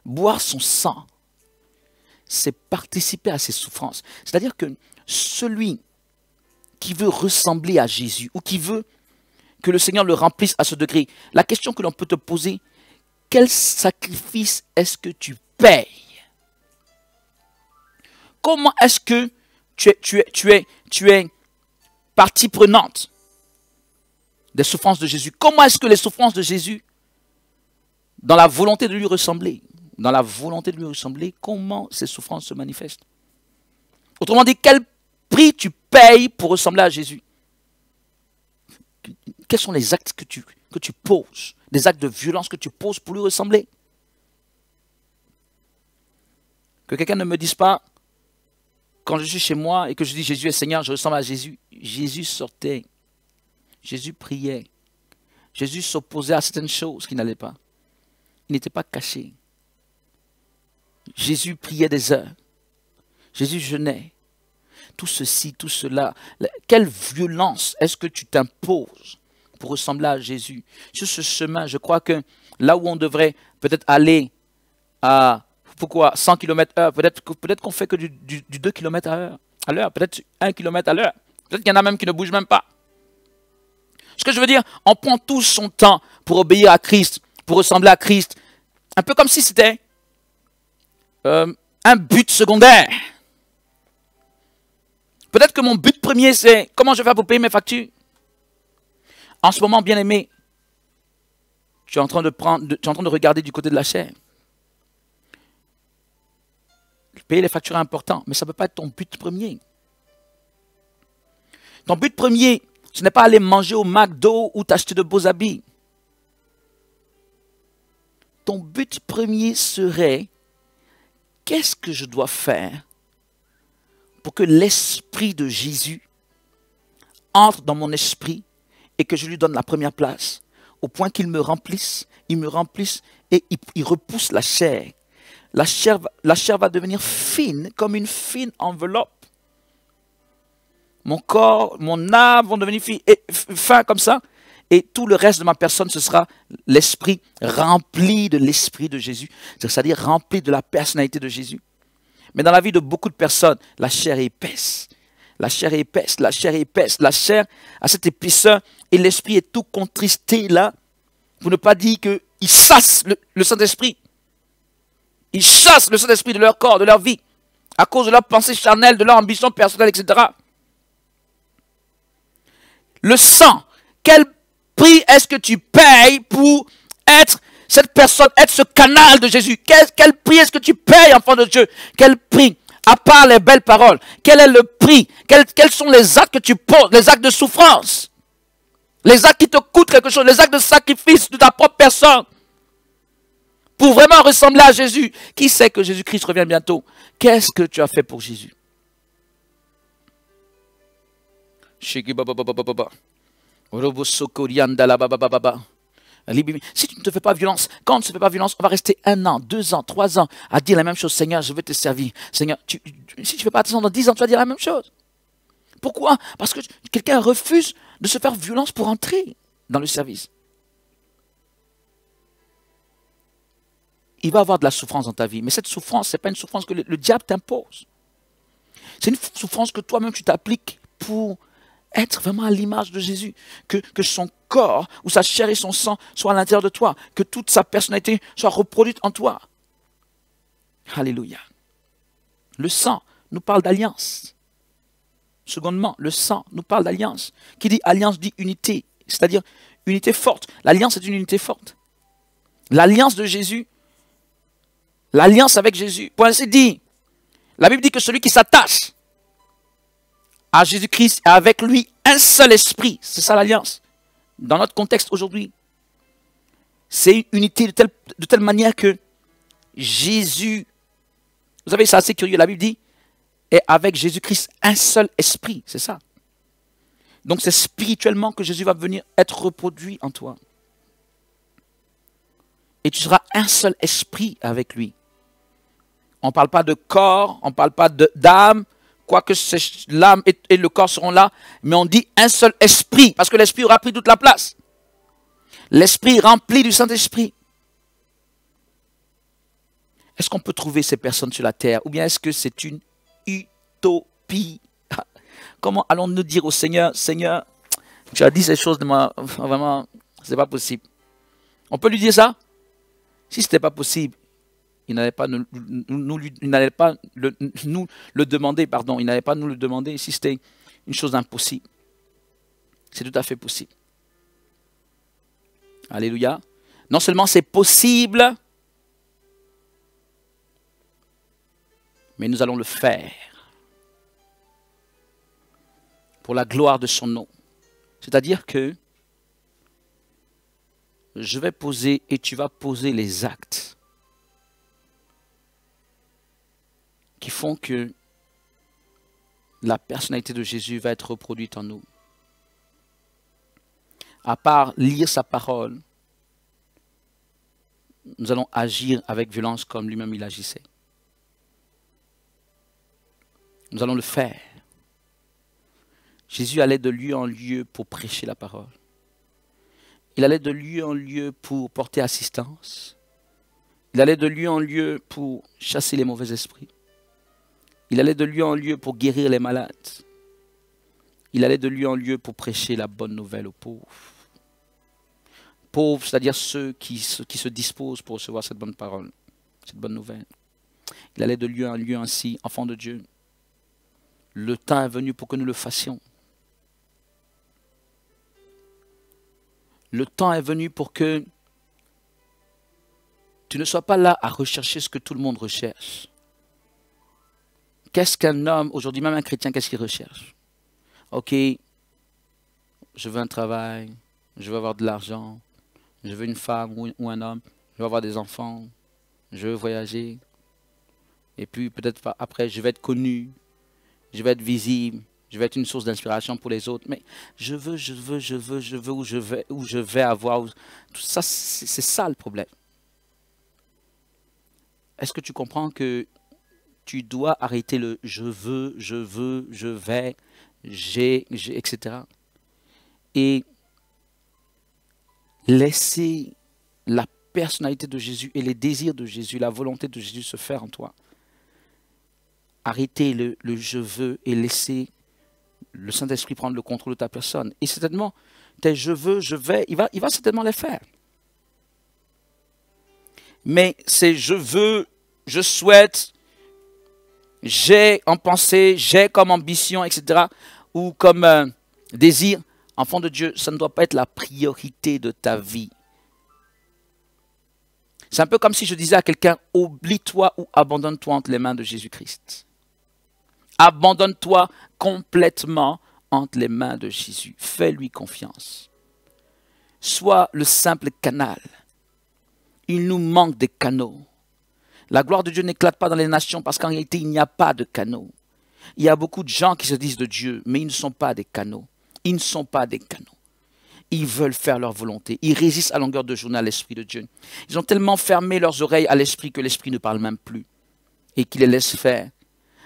Boire son sang, c'est participer à ses souffrances. C'est-à-dire que celui qui veut ressembler à Jésus ou qui veut que le Seigneur le remplisse à ce degré, la question que l'on peut te poser, quel sacrifice est-ce que tu payes? Comment est-ce que tu es partie prenante des souffrances de Jésus? Comment est-ce que les souffrances de Jésus, dans la volonté de lui ressembler, comment ces souffrances se manifestent? Autrement dit, quel prix tu payes pour ressembler à Jésus? Quels sont les actes que tu poses, des actes de violence que tu poses pour lui ressembler? Que quelqu'un ne me dise pas, quand je suis chez moi et que je dis Jésus est Seigneur, je ressemble à Jésus. Jésus sortait. Jésus priait. Jésus s'opposait à certaines choses qui n'allaient pas. Il n'était pas caché. Jésus priait des heures. Jésus jeûnait. Tout ceci, tout cela. Quelle violence est-ce que tu t'imposes pour ressembler à Jésus? Sur ce chemin, je crois que là où on devrait peut-être aller à... Pourquoi 100 km/h? Peut-être qu'on fait que du 2 km à l'heure, peut-être 1 km à l'heure. Peut-être qu'il y en a même qui ne bougent même pas. Ce que je veux dire, on prend tout son temps pour obéir à Christ, pour ressembler à Christ. Un peu comme si c'était un but secondaire. Peut-être que mon but premier, c'est comment je vais faire pour payer mes factures. En ce moment, bien aimé, tu es en train de regarder du côté de la chair. Payer les factures est important, mais ça ne peut pas être ton but premier. Ton but premier, ce n'est pas aller manger au McDo ou t'acheter de beaux habits. Ton but premier serait, qu'est-ce que je dois faire pour que l'esprit de Jésus entre dans mon esprit et que je lui donne la première place, au point qu'il me remplisse et il repousse la chair. La chair va devenir fine, comme une fine enveloppe. Mon corps, mon âme vont devenir fins comme ça. Et tout le reste de ma personne, ce sera l'esprit rempli de l'esprit de Jésus. C'est-à-dire rempli de la personnalité de Jésus. Mais dans la vie de beaucoup de personnes, la chair est épaisse. La chair est épaisse, la chair est épaisse. La chair a cette épaisseur et l'esprit est tout contristé là. Pour ne pas dire qu'ils chassent le Saint-Esprit. Ils chassent le Saint-Esprit de leur corps, de leur vie. À cause de leur pensée charnelle, de leur ambition personnelle, etc. Le sang, quel prix est-ce que tu payes pour être cette personne, être ce canal de Jésus? Quel prix est-ce que tu payes, enfant de Dieu? Quel prix? À part les belles paroles, quel est le prix? Quels sont les actes que tu poses, les actes de souffrance? Les actes qui te coûtent quelque chose, les actes de sacrifice de ta propre personne? Pour vraiment ressembler à Jésus. Qui sait que Jésus-Christ revient bientôt? Qu'est-ce que tu as fait pour Jésus? Si tu ne te fais pas violence, quand on ne se fait pas violence, on va rester 1 an, 2 ans, 3 ans à dire la même chose. Seigneur, je veux te servir. Seigneur, si tu ne fais pas attention, dans 10 ans, tu vas dire la même chose. Pourquoi? Parce que quelqu'un refuse de se faire violence pour entrer dans le service. Il va y avoir de la souffrance dans ta vie, mais cette souffrance, ce n'est pas une souffrance que le diable t'impose. C'est une souffrance que toi-même tu t'appliques pour être vraiment à l'image de Jésus. Que son corps, ou sa chair et son sang soient à l'intérieur de toi. Que toute sa personnalité soit reproduite en toi. Alléluia. Le sang nous parle d'alliance. Secondement, le sang nous parle d'alliance. Qui dit alliance dit unité, c'est-à-dire unité forte. L'alliance est une unité forte. L'alliance de Jésus, l'alliance avec Jésus, pour ainsi dire, la Bible dit que celui qui s'attache à Jésus-Christ a avec lui un seul esprit. C'est ça l'alliance. Dans notre contexte aujourd'hui, c'est une unité de telle manière que Jésus, vous savez, c'est assez curieux, la Bible dit, est avec Jésus-Christ un seul esprit. C'est ça. Donc c'est spirituellement que Jésus va venir être reproduit en toi. Et tu seras un seul esprit avec lui. On ne parle pas de corps, on ne parle pas d'âme, quoique l'âme et le corps seront là, mais on dit un seul esprit, parce que l'esprit aura pris toute la place. L'esprit rempli du Saint-Esprit. Est-ce qu'on peut trouver ces personnes sur la terre, ou bien est-ce que c'est une utopie? Comment allons-nous dire au Seigneur, Seigneur, tu as dit ces choses de moi, vraiment, c'est pas possible. On peut lui dire ça? Si ce n'était pas possible, il n'allait pas nous le demander, pardon. Il n'allait pas nous le demander si c'était une chose impossible. C'est tout à fait possible. Alléluia. Non seulement c'est possible, mais nous allons le faire pour la gloire de son nom. C'est-à-dire que je vais poser et tu vas poser les actes qui font que la personnalité de Jésus va être reproduite en nous. À part lire sa parole, nous allons agir avec violence comme lui-même il agissait. Nous allons le faire. Jésus allait de lieu en lieu pour prêcher la parole. Il allait de lieu en lieu pour porter assistance. Il allait de lieu en lieu pour chasser les mauvais esprits. Il allait de lieu en lieu pour guérir les malades. Il allait de lieu en lieu pour prêcher la bonne nouvelle aux pauvres. Pauvres, c'est-à-dire ceux qui se disposent pour recevoir cette bonne parole, cette bonne nouvelle. Il allait de lieu en lieu ainsi, enfants de Dieu. Le temps est venu pour que nous le fassions. Le temps est venu pour que tu ne sois pas là à rechercher ce que tout le monde recherche. qu'est-ce qu'un homme, aujourd'hui même un chrétien, qu'est-ce qu'il recherche? Ok, je veux un travail, je veux avoir de l'argent, je veux une femme ou un homme, je veux avoir des enfants, je veux voyager. Et puis peut-être après, je vais être connu, je vais être visible, je vais être une source d'inspiration pour les autres. Mais je veux où je vais avoir. Tout ça, c'est ça le problème. Est-ce que tu comprends que tu dois arrêter le je veux, je vais, j'ai, etc. Et laisser la personnalité de Jésus et les désirs de Jésus, la volonté de Jésus se faire en toi. Arrêter le je veux et laisser le Saint-Esprit prendre le contrôle de ta personne. Et certainement, tes je veux, je vais, il va certainement les faire. Mais c'est je veux, je souhaite, j'ai en pensée, j'ai comme ambition, etc. ou comme désir, enfant de Dieu, ça ne doit pas être la priorité de ta vie. C'est un peu comme si je disais à quelqu'un, oublie-toi ou abandonne-toi entre les mains de Jésus-Christ. Abandonne-toi complètement entre les mains de Jésus. Fais-lui confiance. Sois le simple canal. Il nous manque des canaux. La gloire de Dieu n'éclate pas dans les nations parce qu'en réalité, il n'y a pas de canaux. Il y a beaucoup de gens qui se disent de Dieu, mais ils ne sont pas des canaux. Ils ne sont pas des canaux. Ils veulent faire leur volonté. Ils résistent à longueur de journée à l'Esprit de Dieu. Ils ont tellement fermé leurs oreilles à l'Esprit que l'Esprit ne parle même plus et qu'il les laisse faire.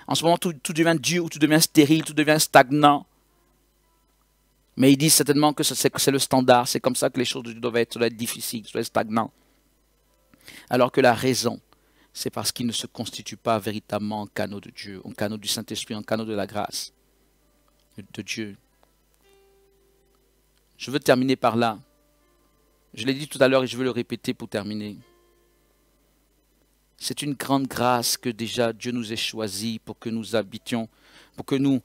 En ce moment, tout devient dur, tout devient stérile, tout devient stagnant. Mais ils disent certainement que c'est le standard. C'est comme ça que les choses doivent être difficiles, doivent être stagnantes. Alors que la raison, c'est parce qu'ils ne se constituent pas véritablement en canaux de Dieu, en canaux du Saint-Esprit, en canaux de la grâce de Dieu. Je veux terminer par là. Je l'ai dit tout à l'heure et je veux le répéter pour terminer. C'est une grande grâce que déjà Dieu nous ait choisis pour que nous habitions, pour que nous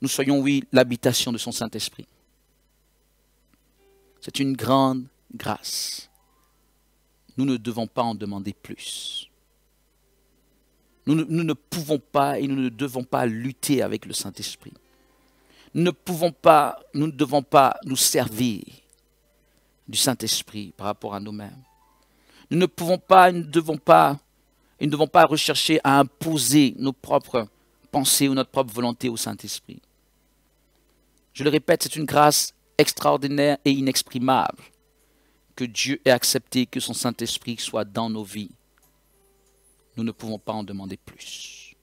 soyons, oui, l'habitation de son Saint-Esprit. C'est une grande grâce. Nous ne devons pas en demander plus. Nous ne pouvons pas et nous ne devons pas lutter avec le Saint-Esprit. Nous ne devons pas nous servir du Saint-Esprit par rapport à nous-mêmes. Nous ne devons pas rechercher à imposer nos propres pensées ou notre propre volonté au Saint-Esprit. Je le répète, c'est une grâce extraordinaire et inexprimable que Dieu ait accepté que son Saint-Esprit soit dans nos vies. Nous ne pouvons pas en demander plus.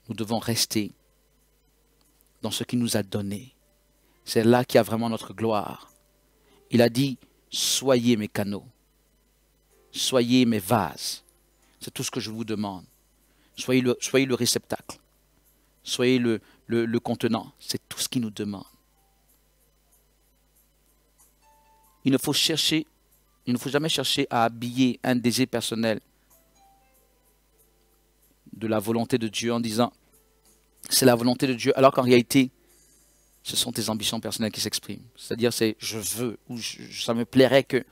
Nous devons rester dans ce qu'il nous a donné. C'est là qu'il y a vraiment notre gloire. Il a dit, soyez mes canaux, soyez mes vases. C'est tout ce que je vous demande. Soyez le réceptacle, soyez le contenant. C'est tout ce qu'il nous demande. Il ne faut jamais chercher à habiller un désir personnel de la volonté de Dieu en disant c'est la volonté de Dieu, alors qu'en réalité, ce sont tes ambitions personnelles qui s'expriment. C'est-à-dire, c'est je veux, ou ça me plairait que.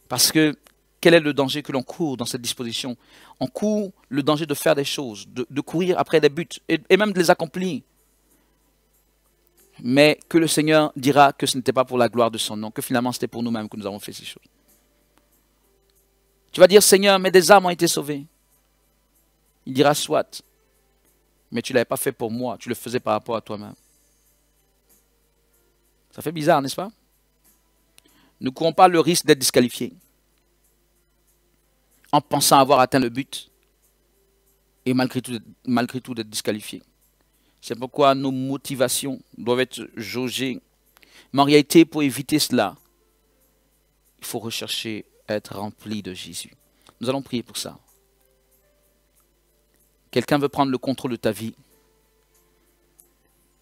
Parce que, quel est le danger que l'on court dans cette disposition? On court le danger de faire des choses, de courir après des buts, et même de les accomplir. Mais que le Seigneur dira que ce n'était pas pour la gloire de son nom, que finalement c'était pour nous-mêmes que nous avons fait ces choses. Tu vas dire, Seigneur, mais des âmes ont été sauvées. Il dira, soit. Mais tu ne l'avais pas fait pour moi, tu le faisais par rapport à toi-même. Ça fait bizarre, n'est-ce pas? Nous ne courons pas le risque d'être disqualifiés en pensant avoir atteint le but et malgré tout d'être disqualifiés. C'est pourquoi nos motivations doivent être jaugées. Mais en réalité, pour éviter cela, il faut rechercher à être rempli de Jésus. Nous allons prier pour ça. Quelqu'un veut prendre le contrôle de ta vie.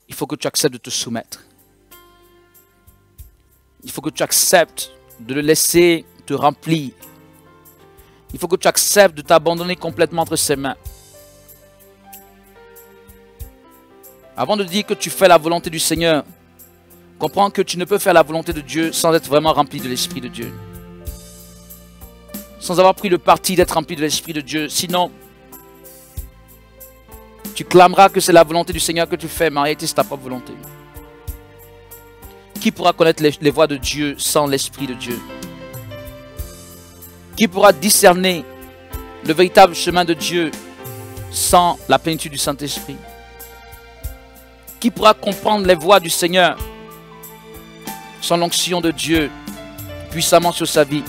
Il faut que tu acceptes de te soumettre. Il faut que tu acceptes de le laisser te remplir. Il faut que tu acceptes de t'abandonner complètement entre ses mains. Avant de dire que tu fais la volonté du Seigneur, comprends que tu ne peux faire la volonté de Dieu sans être vraiment rempli de l'Esprit de Dieu. Sans avoir pris le parti d'être rempli de l'Esprit de Dieu. Sinon, Tu clameras que c'est la volonté du Seigneur que tu fais, mais en réalité c'est ta propre volonté. Qui pourra connaître les voies de Dieu sans l'Esprit de Dieu? Qui pourra discerner le véritable chemin de Dieu sans la plénitude du Saint-Esprit? Qui pourra comprendre les voies du Seigneur sans l'onction de Dieu puissamment sur sa vie?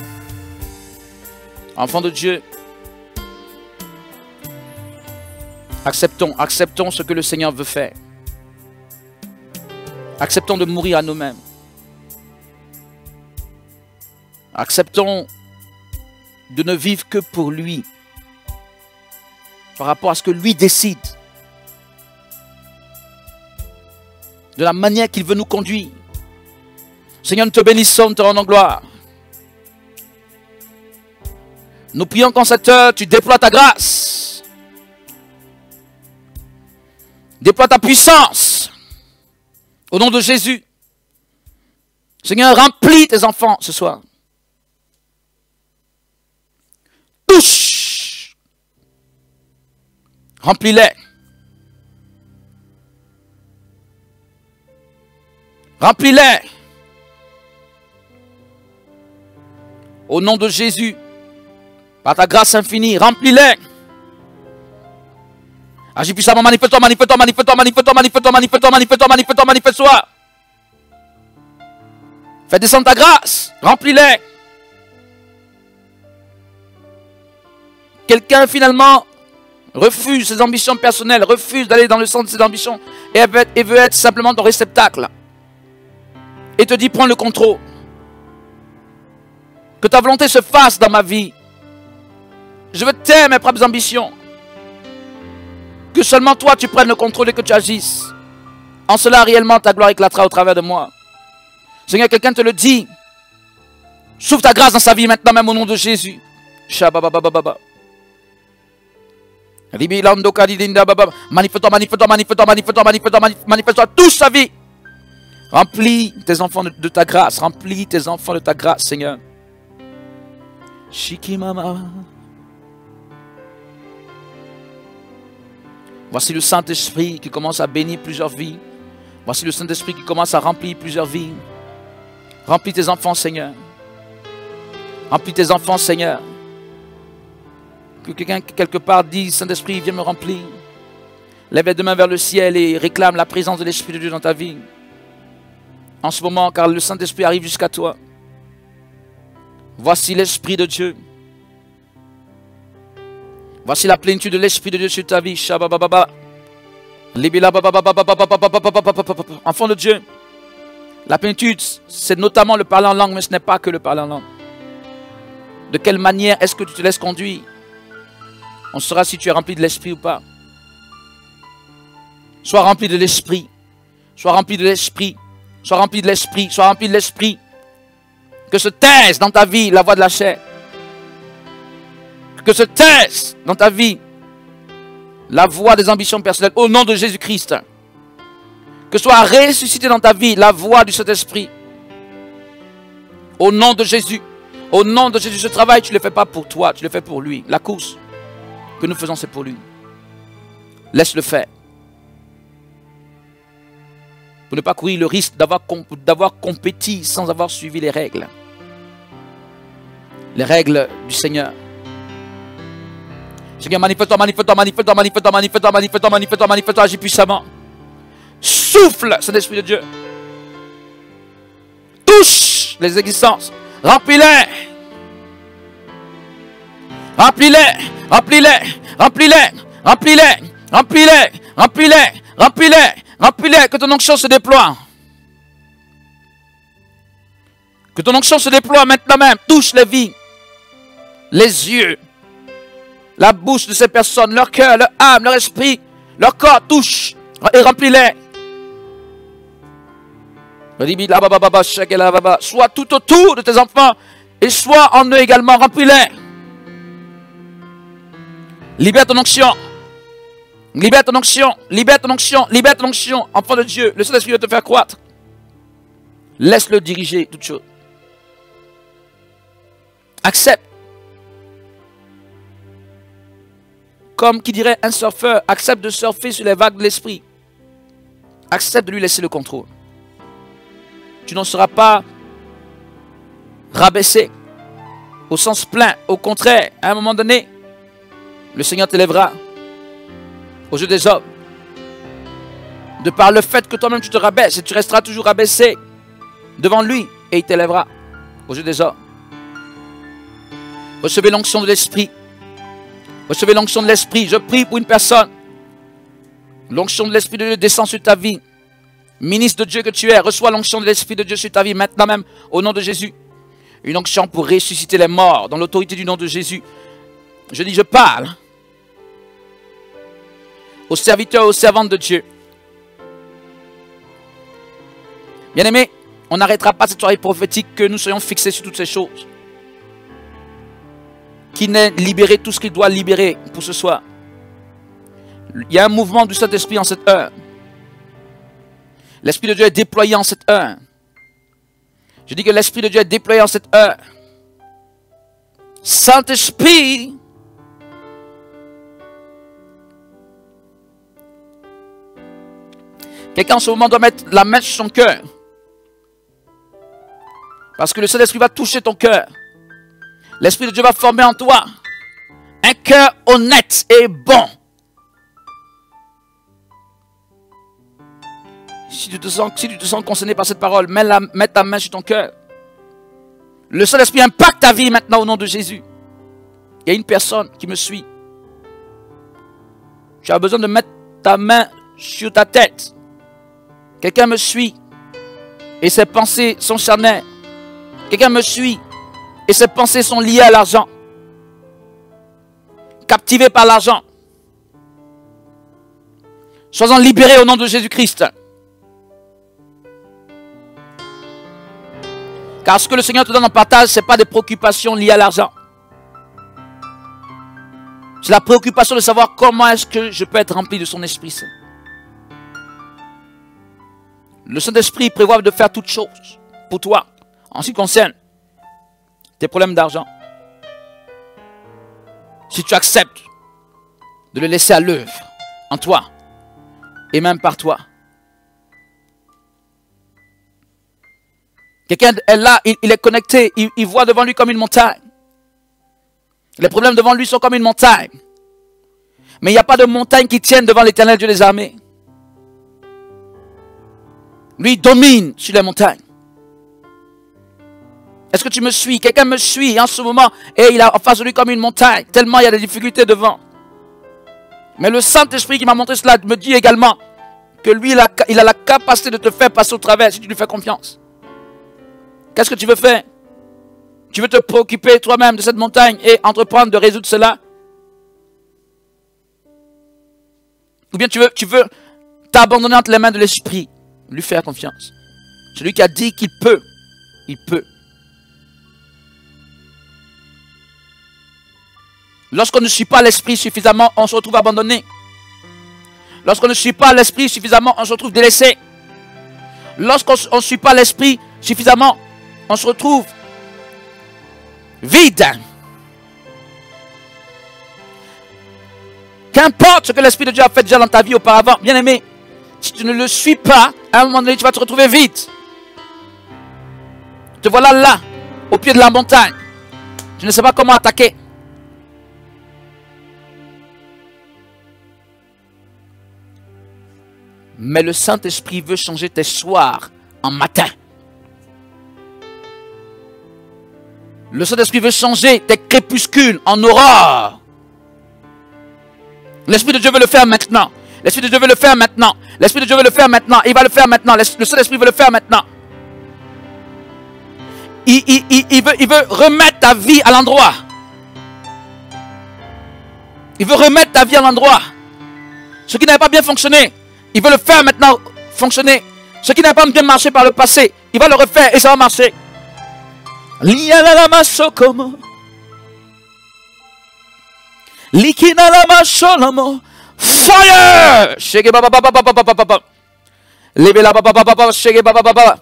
Enfants de Dieu, acceptons ce que le Seigneur veut faire. Acceptons de mourir à nous-mêmes. Acceptons de ne vivre que pour lui, par rapport à ce que lui décide, de la manière qu'il veut nous conduire. Seigneur, nous te bénissons, nous te rendons gloire. Nous prions qu'en cette heure, tu déploies ta grâce. Déploie ta puissance. Au nom de Jésus. Seigneur, remplis tes enfants ce soir. Touche. Remplis-les. Remplis-les. Au nom de Jésus. Par ta grâce infinie, remplis-les. Agis puissamment, manifeste-toi, manifeste-toi, manifeste-toi, manifeste-toi, manifeste-toi, manifeste-toi, manifeste-toi, manifeste-toi, manifeste-toi. Fais descendre ta grâce, remplis-les. Quelqu'un finalement refuse ses ambitions personnelles, refuse d'aller dans le sens de ses ambitions et veut être simplement ton réceptacle. Et te dit, prends le contrôle. Que ta volonté se fasse dans ma vie. Je veux taire mes propres ambitions. Que seulement toi tu prennes le contrôle et que tu agisses. En cela réellement ta gloire éclatera au travers de moi. Seigneur, quelqu'un te le dit. Souffle ta grâce dans sa vie maintenant même au nom de Jésus. Shabababababa. Manifeste-toi, manifeste-toi, manifeste-toi, manifeste-toi, manifeste-toi, manifeste-toi toute sa vie. Remplis tes enfants de ta grâce. Remplis tes enfants de ta grâce, Seigneur. Shikimama. Voici le Saint-Esprit qui commence à bénir plusieurs vies. Voici le Saint-Esprit qui commence à remplir plusieurs vies. Remplis tes enfants, Seigneur. Remplis tes enfants, Seigneur. Que quelqu'un quelque part dise, Saint-Esprit, viens me remplir. Lève les deux mains vers le ciel et réclame la présence de l'Esprit de Dieu dans ta vie. En ce moment, car le Saint-Esprit arrive jusqu'à toi. Voici l'Esprit de Dieu. Voici la plénitude de l'Esprit de Dieu sur ta vie. Enfant de Dieu, la plénitude, c'est notamment le parler en langue, mais ce n'est pas que le parler en langue. De quelle manière est-ce que tu te laisses conduire? On saura si tu es rempli de l'Esprit ou pas. Sois rempli de l'Esprit. Sois rempli de l'Esprit. Sois rempli de l'Esprit. Sois rempli de l'Esprit. Que se taise dans ta vie la voix de la chair. Que se taise dans ta vie la voix des ambitions personnelles au nom de Jésus-Christ. Que soit ressuscité dans ta vie la voix du Saint-Esprit. Au nom de Jésus. Au nom de Jésus, ce travail, tu ne le fais pas pour toi, tu le fais pour lui. La course que nous faisons, c'est pour lui. Laisse-le faire. Pour ne pas courir le risque d'avoir compétit sans avoir suivi les règles. Les règles du Seigneur. Seigneur, manifeste-toi, manifeste-toi, manifeste-toi, manifeste-toi, manifeste-toi, manifeste-toi, manifeste-toi, manifeste-toi, agis puissamment. Souffle, Saint-Esprit de Dieu. Touche les existences. Remplis-les. Remplis-les. Remplis-les. Remplis-les. Remplis-les. Remplis-les. Remplis-les. Remplis-les. Remplis-les. Que ton onction se déploie. Que ton onction se déploie maintenant même. Touche les vies. Les yeux. La bouche de ces personnes. Leur cœur, leur âme, leur esprit. Leur corps. Touche. Et remplis-les. Sois tout autour de tes enfants et sois en eux également, remplis-les. Libère ton onction. Libère ton onction. Libère ton onction. Libère ton onction. Enfant de Dieu, le Saint-Esprit va te faire croître. Laisse-le diriger toutes choses. Accepte. comme qui dirait un surfeur, accepte de surfer sur les vagues de l'esprit. Accepte de lui laisser le contrôle. Tu n'en seras pas rabaissé au sens plein. Au contraire, à un moment donné, le Seigneur t'élèvera aux yeux des hommes. De par le fait que toi-même tu te rabaisses et tu resteras toujours rabaissé devant lui et il t'élèvera aux yeux des hommes. Recevez l'onction de l'Esprit. Recevez l'onction de l'Esprit. Je prie pour une personne. L'onction de l'Esprit de Dieu descend sur ta vie. Ministre de Dieu que tu es, reçois l'onction de l'Esprit de Dieu sur ta vie maintenant même au nom de Jésus. Une onction pour ressusciter les morts dans l'autorité du nom de Jésus. Je dis, je parle aux serviteurs et aux servantes de Dieu. Bien-aimés, on n'arrêtera pas cette soirée prophétique que nous soyons fixés sur toutes ces choses. Qui n'est libéré tout ce qu'il doit libérer pour ce soir. Il y a un mouvement du Saint-Esprit en cette heure. L'Esprit de Dieu est déployé en cette heure. Je dis que l'Esprit de Dieu est déployé en cette heure. Saint-Esprit, quelqu'un en ce moment doit mettre la main sur son cœur. Parce que le Saint-Esprit va toucher ton cœur. L'Esprit de Dieu va former en toi un cœur honnête et bon. Si tu te sens concerné par cette parole, mets ta main sur ton cœur. Le Saint-Esprit impacte ta vie maintenant au nom de Jésus. Il y a une personne qui me suit. Tu as besoin de mettre ta main sur ta tête. Quelqu'un me suit et ses pensées sont charnelles. Quelqu'un me suit et ses pensées sont liées à l'argent. Captivé par l'argent. Sois-en libéré au nom de Jésus-Christ. Car ce que le Seigneur te donne en partage, ce n'est pas des préoccupations liées à l'argent. C'est la préoccupation de savoir comment est-ce que je peux être rempli de son Esprit Saint. Le Saint-Esprit prévoit de faire toutes choses pour toi, en ce qui concerne tes problèmes d'argent. Si tu acceptes de le laisser à l'œuvre, en toi, et même par toi. Quelqu'un est là, il est connecté, il voit devant lui comme une montagne. Les problèmes devant lui sont comme une montagne. Mais il n'y a pas de montagne qui tienne devant l'Éternel Dieu des armées. Lui domine sur les montagnes. Est-ce que tu me suis? Quelqu'un me suit en ce moment et il a en face de lui comme une montagne. Tellement il y a des difficultés devant. Mais le Saint-Esprit qui m'a montré cela me dit également que lui, il a la capacité de te faire passer au travers si tu lui fais confiance. Qu'est-ce que tu veux faire? Tu veux te préoccuper toi-même de cette montagne et entreprendre de résoudre cela? Ou bien tu veux t'abandonner entre les mains de l'Esprit, lui faire confiance. Celui qui a dit qu'il peut, il peut. Lorsqu'on ne suit pas l'Esprit suffisamment, on se retrouve abandonné. Lorsqu'on ne suit pas l'Esprit suffisamment, on se retrouve délaissé. Lorsqu'on ne suit pas l'Esprit suffisamment, on se retrouve vide. Qu'importe ce que l'Esprit de Dieu a fait déjà dans ta vie auparavant, bien aimé, si tu ne le suis pas, à un moment donné, tu vas te retrouver vide. Te voilà là, au pied de la montagne. Tu ne sais pas comment attaquer. Mais le Saint-Esprit veut changer tes soirs en matin. Le Saint-Esprit veut changer tes crépuscules en aurore. L'Esprit de Dieu veut le faire maintenant. L'Esprit de Dieu veut le faire maintenant. L'Esprit de Dieu veut le faire maintenant. Il va le faire maintenant. Le Saint-Esprit veut le faire maintenant. Il veut remettre ta vie à l'endroit. Il veut remettre ta vie à l'endroit. Ce qui n'avait pas bien fonctionné, il veut le faire maintenant fonctionner. Ce qui n'a pas bien marché par le passé, il va le refaire et ça va marcher. Fire! Shake baba baba baba baba baba. Lebe la baba baba baba shake baba baba.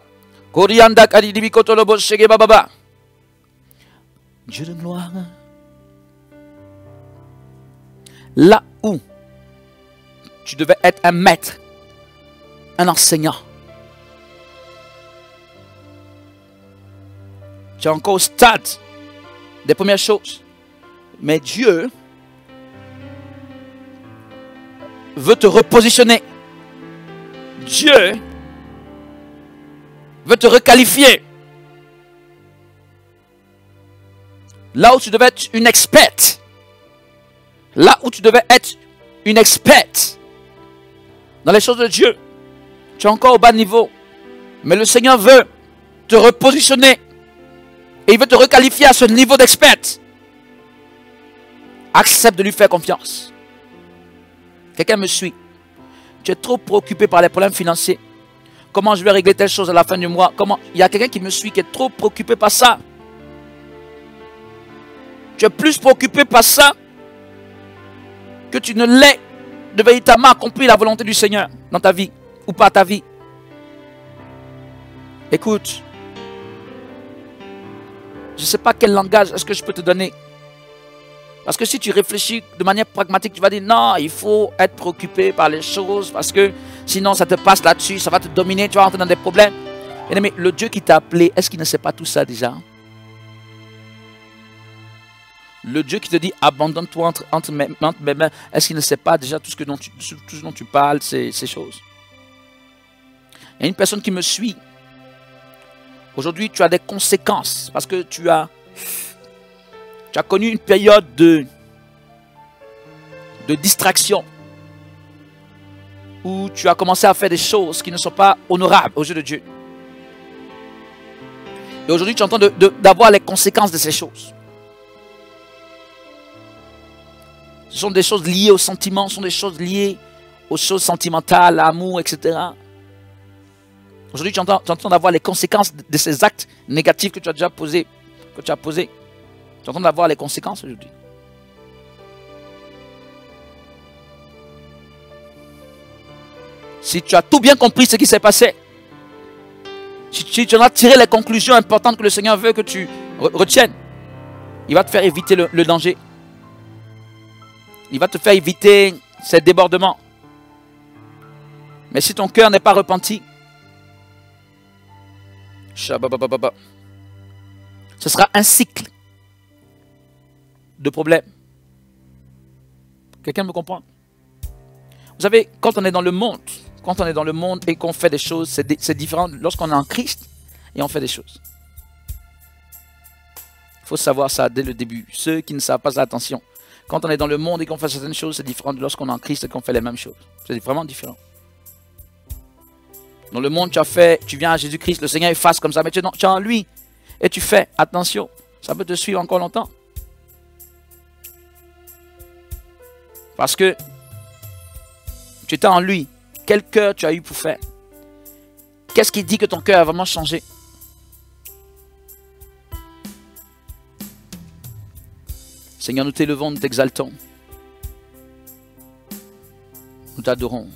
Korianda kadi dibikoto lobo shake baba baba. Dieu de gloire. Là où tu devais être un maître, un enseignant. Tu es encore au stade des premières choses. Mais Dieu veut te repositionner. Dieu veut te requalifier. Là où tu devais être une experte. Là où tu devais être une experte dans les choses de Dieu. Tu es encore au bas niveau. Mais le Seigneur veut te repositionner. Et il veut te requalifier à ce niveau d'experte. Accepte de lui faire confiance. Quelqu'un me suit. Tu es trop préoccupé par les problèmes financiers. Comment je vais régler telle chose à la fin du mois? Comment? Il y a quelqu'un qui me suit qui est trop préoccupé par ça. Tu es plus préoccupé par ça que tu ne l'es de véritablement accomplir la volonté du Seigneur dans ta vie ou pas ta vie. Écoute, je ne sais pas quel langage est-ce que je peux te donner. Parce que si tu réfléchis de manière pragmatique, tu vas dire non, il faut être préoccupé par les choses parce que sinon ça te passe là-dessus, ça va te dominer, tu vas rentrer dans des problèmes. Mais le Dieu qui t'a appelé, est-ce qu'il ne sait pas tout ça déjà? Le Dieu qui te dit abandonne-toi entre mes mains, est-ce qu'il ne sait pas déjà tout ce dont tu parles, ces choses? Il y a une personne qui me suit. Aujourd'hui, tu as des conséquences parce que tu as connu une période de distraction où tu as commencé à faire des choses qui ne sont pas honorables aux yeux de Dieu. Et aujourd'hui, tu es en train d'avoir les conséquences de ces choses. Ce sont des choses liées aux sentiments, ce sont des choses liées aux choses sentimentales, l'amour, etc. Aujourd'hui, tu es en train d'avoir les conséquences de ces actes négatifs que tu as déjà posés, Tu es en train d'avoir les conséquences aujourd'hui. Si tu as tout bien compris ce qui s'est passé, si tu en as tiré les conclusions importantes que le Seigneur veut que tu retiennes, il va te faire éviter le danger. Il va te faire éviter ces débordements. Mais si ton cœur n'est pas repenti, ce sera un cycle de problèmes. Quelqu'un me comprend? Vous savez, quand on est dans le monde, et qu'on fait des choses, c'est différent lorsqu'on est en Christ et on fait des choses. Il faut savoir ça dès le début. Ceux qui ne savent pas ça, attention. Quand on est dans le monde et qu'on fait certaines choses, c'est différent de lorsqu'on est en Christ et qu'on fait les mêmes choses. C'est vraiment différent. Dans le monde, tu viens à Jésus-Christ, le Seigneur efface comme ça, mais tu es en lui et tu fais. Attention, ça peut te suivre encore longtemps. Parce que tu étais en lui. Quel cœur tu as eu pour faire? Qu'est-ce qui dit que ton cœur a vraiment changé? Seigneur, nous t'élevons, nous t'exaltons. Nous t'adorons.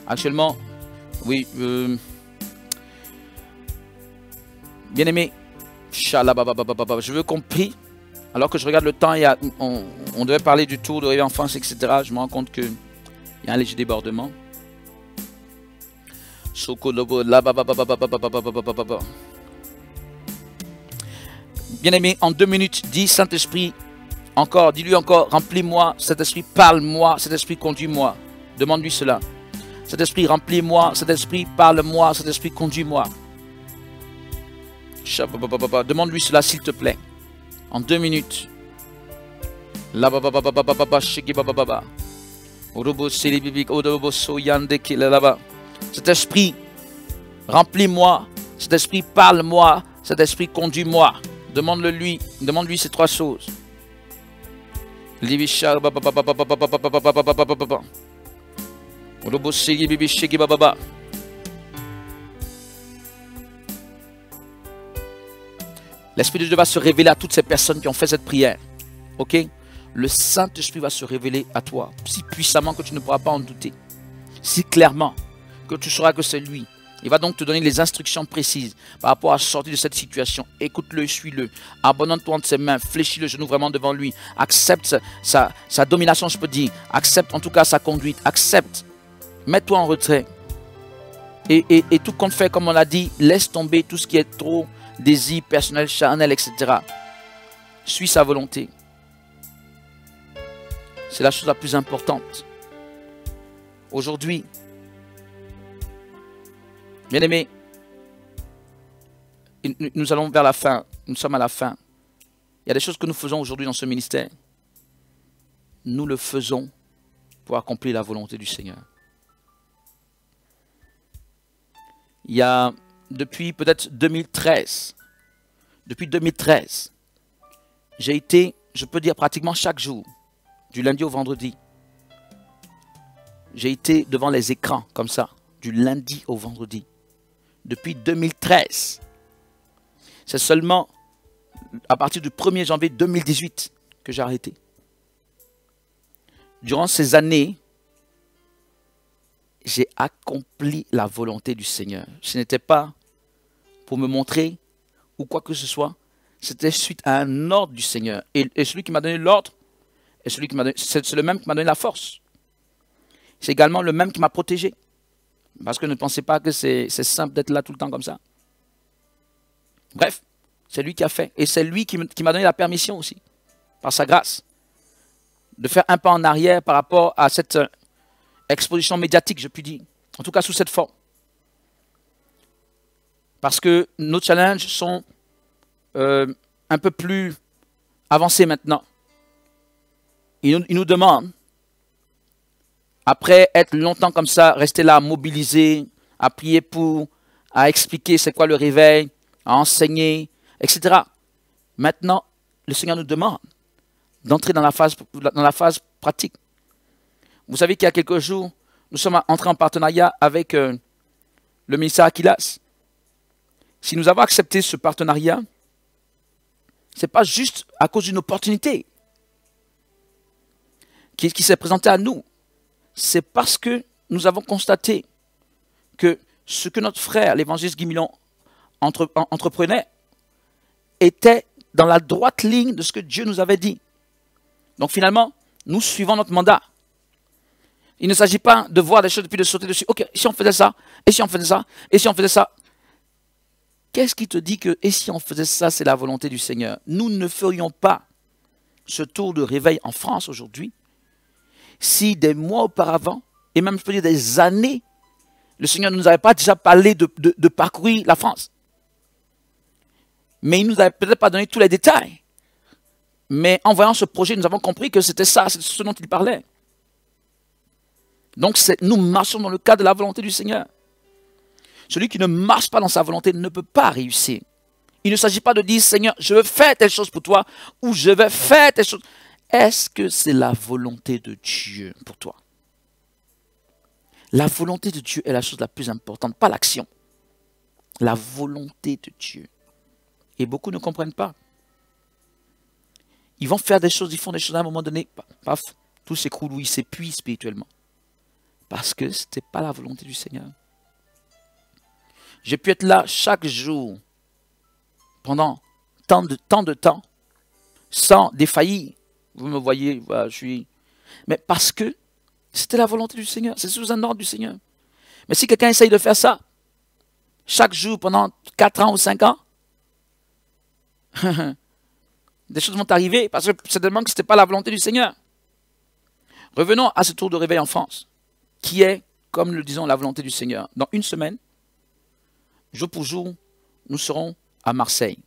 Actuellement, oui, bien aimé, je veux qu'on prie. Alors que je regarde le temps, on devait parler du tour de Réveil en France, etc. Je me rends compte qu'il y a un léger débordement. Bien-aimé, en 2 minutes, dis Saint-Esprit, dis-lui encore, remplis-moi, Saint-Esprit, parle-moi, Saint-Esprit, conduis-moi. Demande-lui cela. Saint-Esprit, remplis-moi, Saint-Esprit, parle-moi, Saint-Esprit, conduis-moi. Demande-lui cela, s'il te plaît. En 2 minutes. Cet esprit, remplis-moi. Cet esprit, parle-moi. Cet esprit, conduis-moi. Demande-lui ces 3 choses. L'Esprit de Dieu va se révéler à toutes ces personnes qui ont fait cette prière. Ok? Le Saint-Esprit va se révéler à toi si puissamment que tu ne pourras pas en douter. Si clairement que tu sauras que c'est lui. Il va donc te donner les instructions précises par rapport à sortir de cette situation. Écoute-le, suis-le. Abandonne-toi entre ses mains. Fléchis le genou vraiment devant lui. Accepte sa domination, je peux dire. Accepte en tout cas sa conduite. Accepte. Mets-toi en retrait. Et tout compte fait, comme on l'a dit, laisse tomber tout ce qui est trop désir personnel, charnel, etc. Suis sa volonté. C'est la chose la plus importante. Aujourd'hui, bien aimés, nous allons vers la fin. Nous sommes à la fin. Il y a des choses que nous faisons aujourd'hui dans ce ministère. Nous le faisons pour accomplir la volonté du Seigneur. Il y a, depuis peut-être 2013, j'ai été, je peux dire pratiquement chaque jour, du lundi au vendredi. J'ai été devant les écrans comme ça, du lundi au vendredi. Depuis 2013. C'est seulement à partir du 1er janvier 2018 que j'ai arrêté. Durant ces années, j'ai accompli la volonté du Seigneur. Ce n'était pas pour me montrer ou quoi que ce soit. C'était suite à un ordre du Seigneur. Et celui qui m'a donné l'ordre, c'est le même qui m'a donné la force. C'est également le même qui m'a protégé. Parce que ne pensez pas que c'est simple d'être là tout le temps comme ça. Bref, c'est lui qui a fait. Et c'est lui qui m'a donné la permission aussi, par sa grâce, de faire un pas en arrière par rapport à cette exposition médiatique, je puis dire. En tout cas, sous cette forme. Parce que nos challenges sont un peu plus avancés maintenant. Il nous demande, après être longtemps comme ça, rester là, mobilisé, à prier pour, à expliquer c'est quoi le réveil, à enseigner, etc. Maintenant, le Seigneur nous demande d'entrer dans la phase pratique. Vous savez qu'il y a quelques jours, nous sommes entrés en partenariat avec le ministère Aquilas. Si nous avons accepté ce partenariat, ce n'est pas juste à cause d'une opportunité qui s'est présentée à nous. C'est parce que nous avons constaté que ce que notre frère, l'évangéliste Guy Milon, entreprenait, était dans la droite ligne de ce que Dieu nous avait dit. Donc finalement, nous suivons notre mandat. Il ne s'agit pas de voir des choses et puis de sauter dessus. Ok, si on faisait ça, et si on faisait ça, et si on faisait ça. Qu'est-ce qui te dit que, et si on faisait ça, c'est la volonté du Seigneur? Nous ne ferions pas ce tour de réveil en France aujourd'hui si des mois auparavant, et même je peux dire des années, le Seigneur ne nous avait pas déjà parlé de parcourir la France. Mais il ne nous avait peut-être pas donné tous les détails. Mais en voyant ce projet, nous avons compris que c'était ça, c'est ce dont il parlait. Donc nous marchons dans le cadre de la volonté du Seigneur. Celui qui ne marche pas dans sa volonté ne peut pas réussir. Il ne s'agit pas de dire, Seigneur, je veux faire telle chose pour toi, ou je veux faire telle chose. Est-ce que c'est la volonté de Dieu pour toi? La volonté de Dieu est la chose la plus importante, pas l'action. La volonté de Dieu. Et beaucoup ne comprennent pas. Ils vont faire des choses, ils font des choses à un moment donné, paf, tout s'écroule ou ils s'épuisent spirituellement. Parce que ce n'était pas la volonté du Seigneur. J'ai pu être là chaque jour, pendant tant de temps, sans défaillir. Vous me voyez, voilà, je suis... Mais parce que c'était la volonté du Seigneur, c'est sous un ordre du Seigneur. Mais si quelqu'un essaye de faire ça, chaque jour pendant 4 ans ou 5 ans, des choses vont arriver parce que certainement que ce n'était pas la volonté du Seigneur. Revenons à ce tour de réveil en France, qui est, comme nous le disons, la volonté du Seigneur. Dans une semaine, jour pour jour, nous serons à Marseille.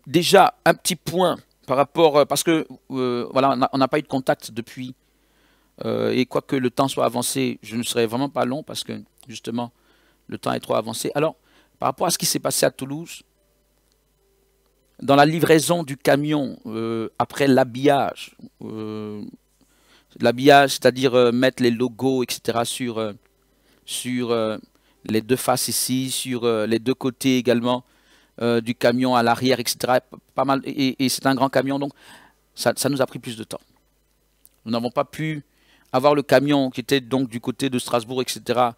Déjà, un petit point par rapport, parce que voilà, on n'a pas eu de contact depuis, et quoique le temps soit avancé, je ne serai vraiment pas long parce que justement, le temps est trop avancé. Alors, par rapport à ce qui s'est passé à Toulouse, dans la livraison du camion, après l'habillage, c'est-à-dire mettre les logos, etc., sur les deux faces ici, sur les deux côtés également, du camion à l'arrière, etc. Pas mal, et c'est un grand camion, donc ça nous a pris plus de temps. Nous n'avons pas pu avoir le camion qui était donc du côté de Strasbourg, etc.,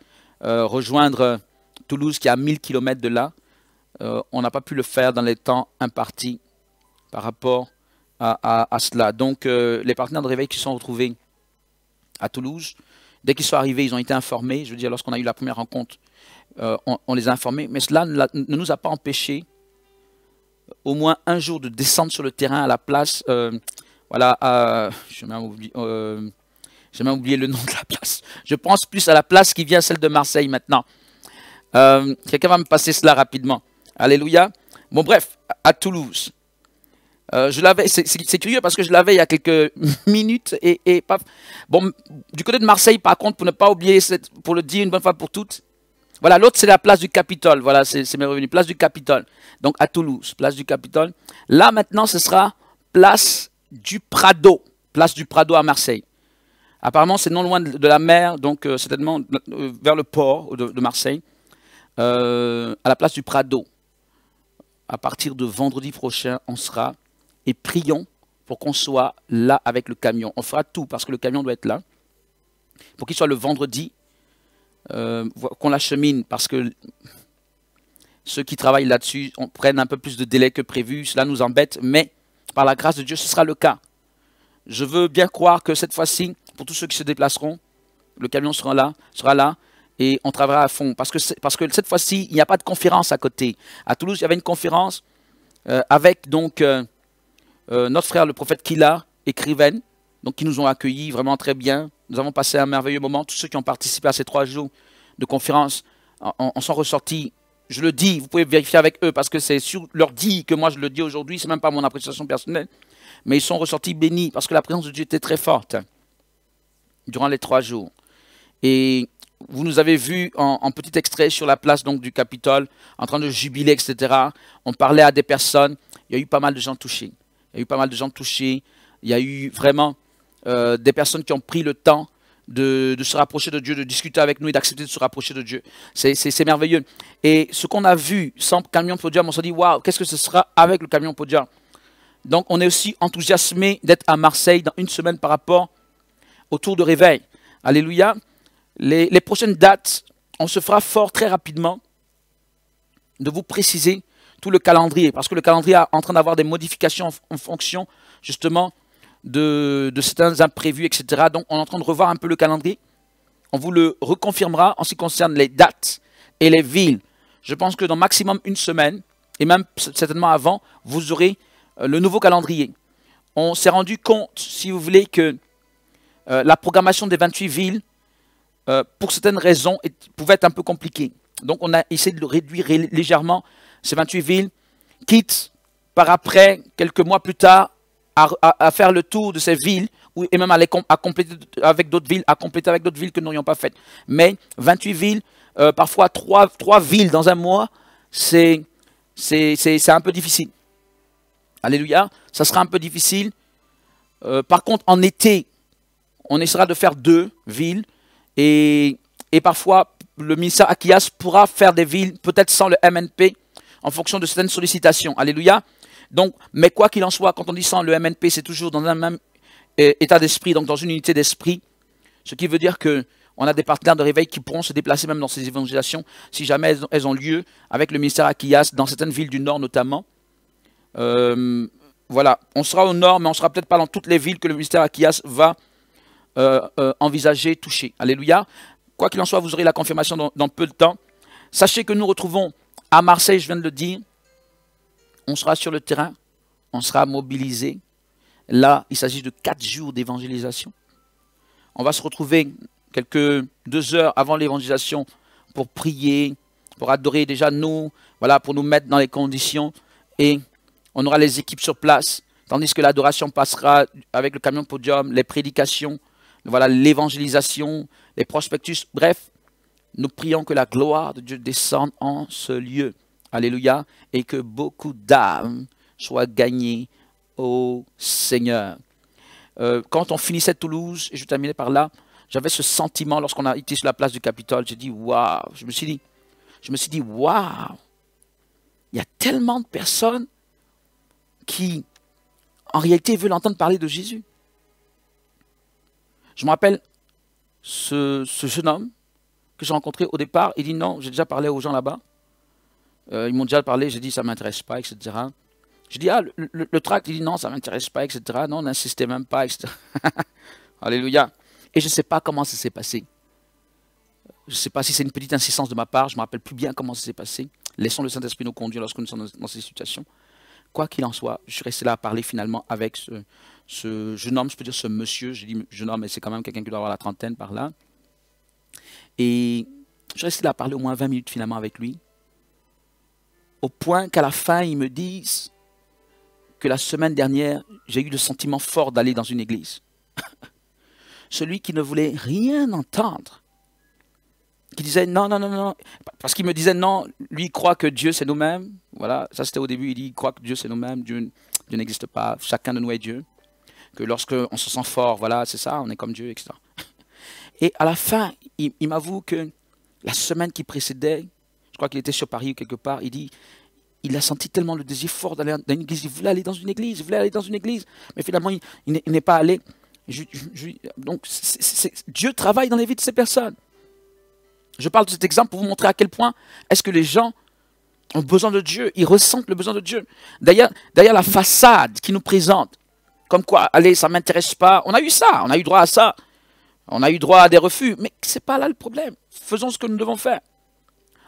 rejoindre Toulouse qui est à 1000 km de là. On n'a pas pu le faire dans les temps impartis par rapport à cela. Donc les partenaires de réveil qui sont retrouvés à Toulouse, dès qu'ils sont arrivés, ils ont été informés. Je veux dire, lorsqu'on a eu la première rencontre, on les a informés. Mais cela ne nous a pas empêché au moins un jour de descendre sur le terrain à la place. Voilà, j'ai même oublié le nom de la place. Je pense plus à la place qui vient, celle de Marseille maintenant. Quelqu'un va me passer cela rapidement. Alléluia. Bon, bref, à Toulouse. Je l'avais, c'est curieux parce que je l'avais il y a quelques minutes et paf. Bon, du côté de Marseille, par contre, pour ne pas oublier, pour le dire une bonne fois pour toutes, voilà, l'autre c'est la place du Capitole. Voilà, c'est mes revenus. Place du Capitole. Donc à Toulouse, place du Capitole. Là maintenant, ce sera place du Prado. Place du Prado à Marseille. Apparemment, c'est non loin de la mer, donc certainement vers le port de Marseille, à la place du Prado. À partir de vendredi prochain, on sera et prions pour qu'on soit là avec le camion. On fera tout parce que le camion doit être là. Pour qu'il soit le vendredi, qu'on l'achemine parce que ceux qui travaillent là-dessus prennent un peu plus de délai que prévu. Cela nous embête, mais par la grâce de Dieu, ce sera le cas. Je veux bien croire que cette fois-ci, pour tous ceux qui se déplaceront, le camion sera là et on travaillera à fond. Parce que cette fois-ci, il n'y a pas de conférence à côté. À Toulouse, il y avait une conférence avec donc notre frère, le prophète Kila, écrivaine, donc qui nous ont accueillis vraiment très bien. Nous avons passé un merveilleux moment. Tous ceux qui ont participé à ces 3 jours de conférence en sont ressortis. Je le dis, vous pouvez vérifier avec eux parce que c'est sur leur dit que moi je le dis aujourd'hui. C'est même pas mon appréciation personnelle. Mais ils sont ressortis bénis parce que la présence de Dieu était très forte durant les 3 jours. Et vous nous avez vus en petit extrait sur la place donc, du Capitole, en train de jubiler, etc. On parlait à des personnes. Il y a eu pas mal de gens touchés. Il y a eu pas mal de gens touchés. Il y a eu vraiment des personnes qui ont pris le temps de se rapprocher de Dieu, de discuter avec nous et d'accepter de se rapprocher de Dieu. C'est merveilleux. Et ce qu'on a vu sans camion podium, on s'est dit, waouh, qu'est-ce que ce sera avec le camion podium? Donc on est aussi enthousiasmé d'être à Marseille dans une semaine par rapport au tour de réveil. Alléluia. Les prochaines dates, on se fera fort très rapidement de vous préciser tout le calendrier. Parce que le calendrier est en train d'avoir des modifications en fonction justement de certains imprévus, etc. Donc on est en train de revoir un peu le calendrier. On vous le reconfirmera en ce qui concerne les dates et les villes. Je pense que dans maximum une semaine, et même certainement avant, vous aurez le nouveau calendrier. On s'est rendu compte, si vous voulez, que la programmation des 28 villes, pour certaines raisons, pouvait être un peu compliquée. Donc on a essayé de le réduire légèrement, ces 28 villes, quitte par après, quelques mois plus tard, à faire le tour de ces villes, et même à compléter avec d'autres villes, que nous n'aurions pas faites. Mais 28 villes, parfois 3 villes dans un mois, c'est un peu difficile. Alléluia, ça sera un peu difficile. Par contre, en été, on essaiera de faire 2 villes, et parfois, le ministère Akias pourra faire des villes, peut-être sans le MNP, en fonction de certaines sollicitations. Alléluia. Donc, mais quoi qu'il en soit, quand on dit sans le MNP, c'est toujours dans un même état d'esprit, donc dans une unité d'esprit. Ce qui veut dire qu'on a des partenaires de réveil qui pourront se déplacer même dans ces évangélisations, si jamais elles ont lieu, avec le ministère Akias, dans certaines villes du Nord notamment. Voilà, on sera au Nord, mais on ne sera peut-être pas dans toutes les villes que le ministère Akias va envisager, toucher. Alléluia. Quoi qu'il en soit, vous aurez la confirmation dans peu de temps. Sachez que nous retrouvons à Marseille, je viens de le dire. On sera sur le terrain, on sera mobilisé. Là, il s'agit de 4 jours d'évangélisation. On va se retrouver quelques 2 heures avant l'évangélisation pour prier, pour adorer déjà nous, voilà, pour nous mettre dans les conditions. Et on aura les équipes sur place, tandis que l'adoration passera avec le camion podium, les prédications, voilà, l'évangélisation, les prospectus. Bref, nous prions que la gloire de Dieu descende en ce lieu. Alléluia. Et que beaucoup d'âmes soient gagnées au Seigneur. Quand on finissait Toulouse, et je terminais par là, j'avais ce sentiment lorsqu'on a été sur la place du Capitole. J'ai dit, waouh. Je me suis dit, waouh. Il y a tellement de personnes qui, en réalité, veulent entendre parler de Jésus. Je me rappelle, ce jeune homme que j'ai rencontré au départ, il dit non, j'ai déjà parlé aux gens là-bas. Ils m'ont déjà parlé, j'ai dit ça ne m'intéresse pas, etc. Je dis, ah, le tract, il dit non, ça ne m'intéresse pas, etc. Non, n'insistez même pas, etc. Alléluia. Et je ne sais pas comment ça s'est passé. Je ne sais pas si c'est une petite insistance de ma part, je ne me rappelle plus bien comment ça s'est passé. Laissons le Saint-Esprit nous conduire lorsque nous sommes dans ces situations. Quoi qu'il en soit, je suis resté là à parler finalement avec ce jeune homme, je peux dire ce monsieur, je dis jeune homme, mais c'est quand même quelqu'un qui doit avoir la trentaine par là. Et je suis resté là à parler au moins 20 minutes finalement avec lui. Au point qu'à la fin, ils me disent que la semaine dernière, j'ai eu le sentiment fort d'aller dans une église. Celui qui ne voulait rien entendre, qui disait non, non, non, non, parce qu'il me disait non, lui il croit que Dieu c'est nous-mêmes. Voilà, ça c'était au début, il dit il croit que Dieu c'est nous-mêmes, Dieu n'existe pas, chacun de nous est Dieu. Que lorsque on se sent fort, voilà, c'est ça, on est comme Dieu, etc. Et à la fin, il m'avoue que la semaine qui précédait, je crois qu'il était sur Paris ou quelque part, il dit, il a senti tellement le désir fort d'aller dans une église, il voulait aller dans une église, il voulait aller dans une église, mais finalement il n'est pas allé. Donc Dieu travaille dans les vies de ces personnes. Je parle de cet exemple pour vous montrer à quel point est-ce que les gens ont besoin de Dieu, ils ressentent le besoin de Dieu. D'ailleurs, la façade qui nous présente, comme quoi, allez, ça ne m'intéresse pas, on a eu ça, on a eu droit à ça, on a eu droit à des refus, mais ce n'est pas là le problème. Faisons ce que nous devons faire.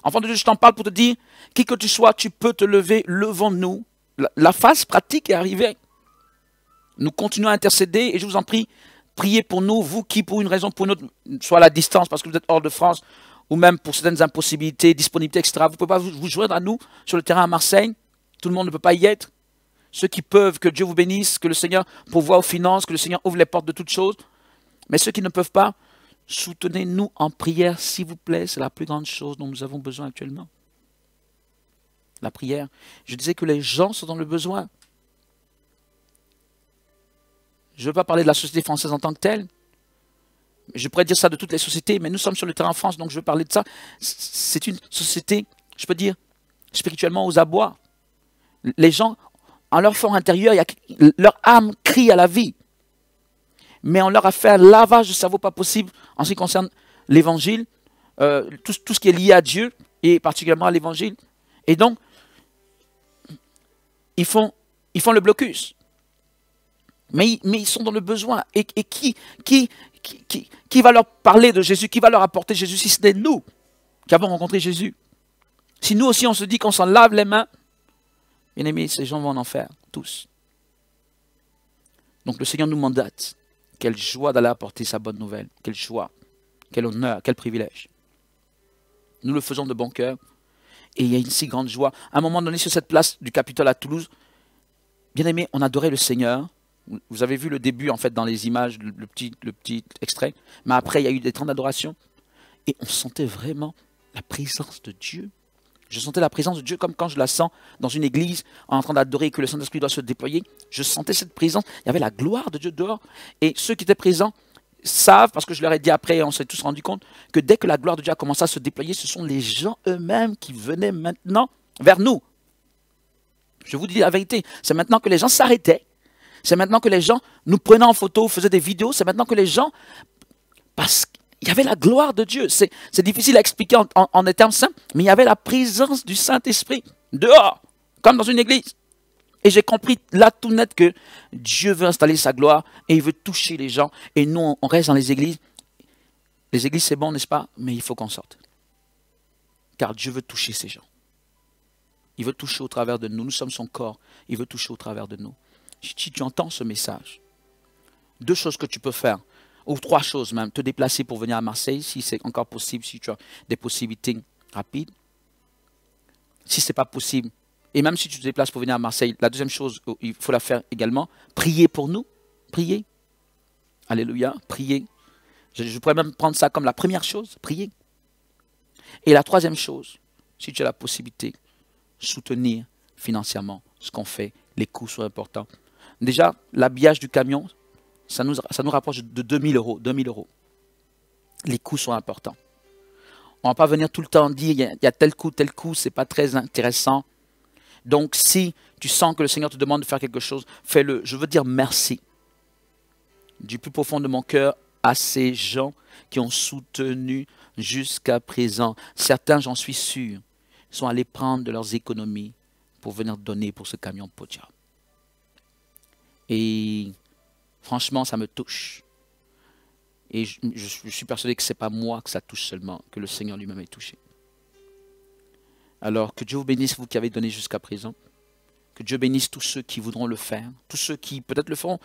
Enfant de Dieu, je t'en parle pour te dire, qui que tu sois, tu peux te lever, levons-nous. La phase pratique est arrivée. Nous continuons à intercéder et je vous en prie, priez pour nous, vous qui pour une raison ou pour une autre, soit à la distance parce que vous êtes hors de France, ou même pour certaines impossibilités, disponibilités, etc. Vous ne pouvez pas vous joindre à nous sur le terrain à Marseille. Tout le monde ne peut pas y être. Ceux qui peuvent, que Dieu vous bénisse, que le Seigneur pourvoie aux finances, que le Seigneur ouvre les portes de toutes choses. Mais ceux qui ne peuvent pas, soutenez-nous en prière, s'il vous plaît. C'est la plus grande chose dont nous avons besoin actuellement. La prière. Je disais que les gens sont dans le besoin. Je ne veux pas parler de la société française en tant que telle. Je pourrais dire ça de toutes les sociétés, mais nous sommes sur le terrain en France, donc je veux parler de ça. C'est une société, je peux dire, spirituellement aux abois. Les gens, en leur fort intérieur, leur âme crie à la vie. Mais on leur a fait un lavage de cerveau pas possible en ce qui concerne l'évangile, tout ce qui est lié à Dieu, et particulièrement à l'évangile. Et donc, ils font le blocus. Mais ils sont dans le besoin. Et qui va leur parler de Jésus? Qui va leur apporter Jésus si ce n'est nous qui avons rencontré Jésus? Si nous aussi on se dit qu'on s'en lave les mains, bien aimés, ces gens vont en enfer, tous. Donc le Seigneur nous mandate. Quelle joie d'aller apporter sa bonne nouvelle. Quelle joie, quel honneur, quel privilège. Nous le faisons de bon cœur. Et il y a une si grande joie. À un moment donné, sur cette place du Capitole à Toulouse, bien aimé, on adorait le Seigneur. Vous avez vu le début, en fait, dans les images, le petit extrait. Mais après, il y a eu des temps d'adoration. Et on sentait vraiment la présence de Dieu. Je sentais la présence de Dieu comme quand je la sens dans une église, en train d'adorer et que le Saint-Esprit doit se déployer. Je sentais cette présence. Il y avait la gloire de Dieu dehors. Et ceux qui étaient présents savent, parce que je leur ai dit après, on s'est tous rendu compte, que dès que la gloire de Dieu a commencé à se déployer, ce sont les gens eux-mêmes qui venaient maintenant vers nous. Je vous dis la vérité. C'est maintenant que les gens s'arrêtaient. C'est maintenant que les gens nous prenaient en photo, faisaient des vidéos. C'est maintenant que les gens, parce qu'il y avait la gloire de Dieu. C'est difficile à expliquer en des termes simples, mais il y avait la présence du Saint-Esprit dehors, comme dans une église. Et j'ai compris là tout net que Dieu veut installer sa gloire et il veut toucher les gens. Et nous, on reste dans les églises. Les églises, c'est bon, n'est-ce pas? Mais il faut qu'on sorte. Car Dieu veut toucher ces gens. Il veut toucher au travers de nous. Nous sommes son corps. Il veut toucher au travers de nous. Si tu entends ce message, 2 choses que tu peux faire, ou 3 choses même, te déplacer pour venir à Marseille, si c'est encore possible, si tu as des possibilités rapides. Si ce n'est pas possible, et même si tu te déplaces pour venir à Marseille, la deuxième chose, il faut la faire également, prier pour nous, prier. Alléluia, prier. Je pourrais même prendre ça comme la première chose, prier. Et la troisième chose, si tu as la possibilité, soutenir financièrement ce qu'on fait, les coûts sont importants. Déjà, l'habillage du camion, ça nous rapproche de 2000 euros. 2000 euros. Les coûts sont importants. On ne va pas venir tout le temps dire, il y a tel coup, ce n'est pas très intéressant. Donc, si tu sens que le Seigneur te demande de faire quelque chose, fais-le. Je veux dire merci du plus profond de mon cœur à ces gens qui ont soutenu jusqu'à présent. Certains, j'en suis sûr, sont allés prendre de leurs économies pour venir donner pour ce camion Podia. Et franchement, ça me touche. Et je suis persuadé que ce n'est pas moi que ça touche seulement, que le Seigneur lui-même est touché. Alors que Dieu vous bénisse, vous qui avez donné jusqu'à présent. Que Dieu bénisse tous ceux qui voudront le faire, tous ceux qui peut-être le feront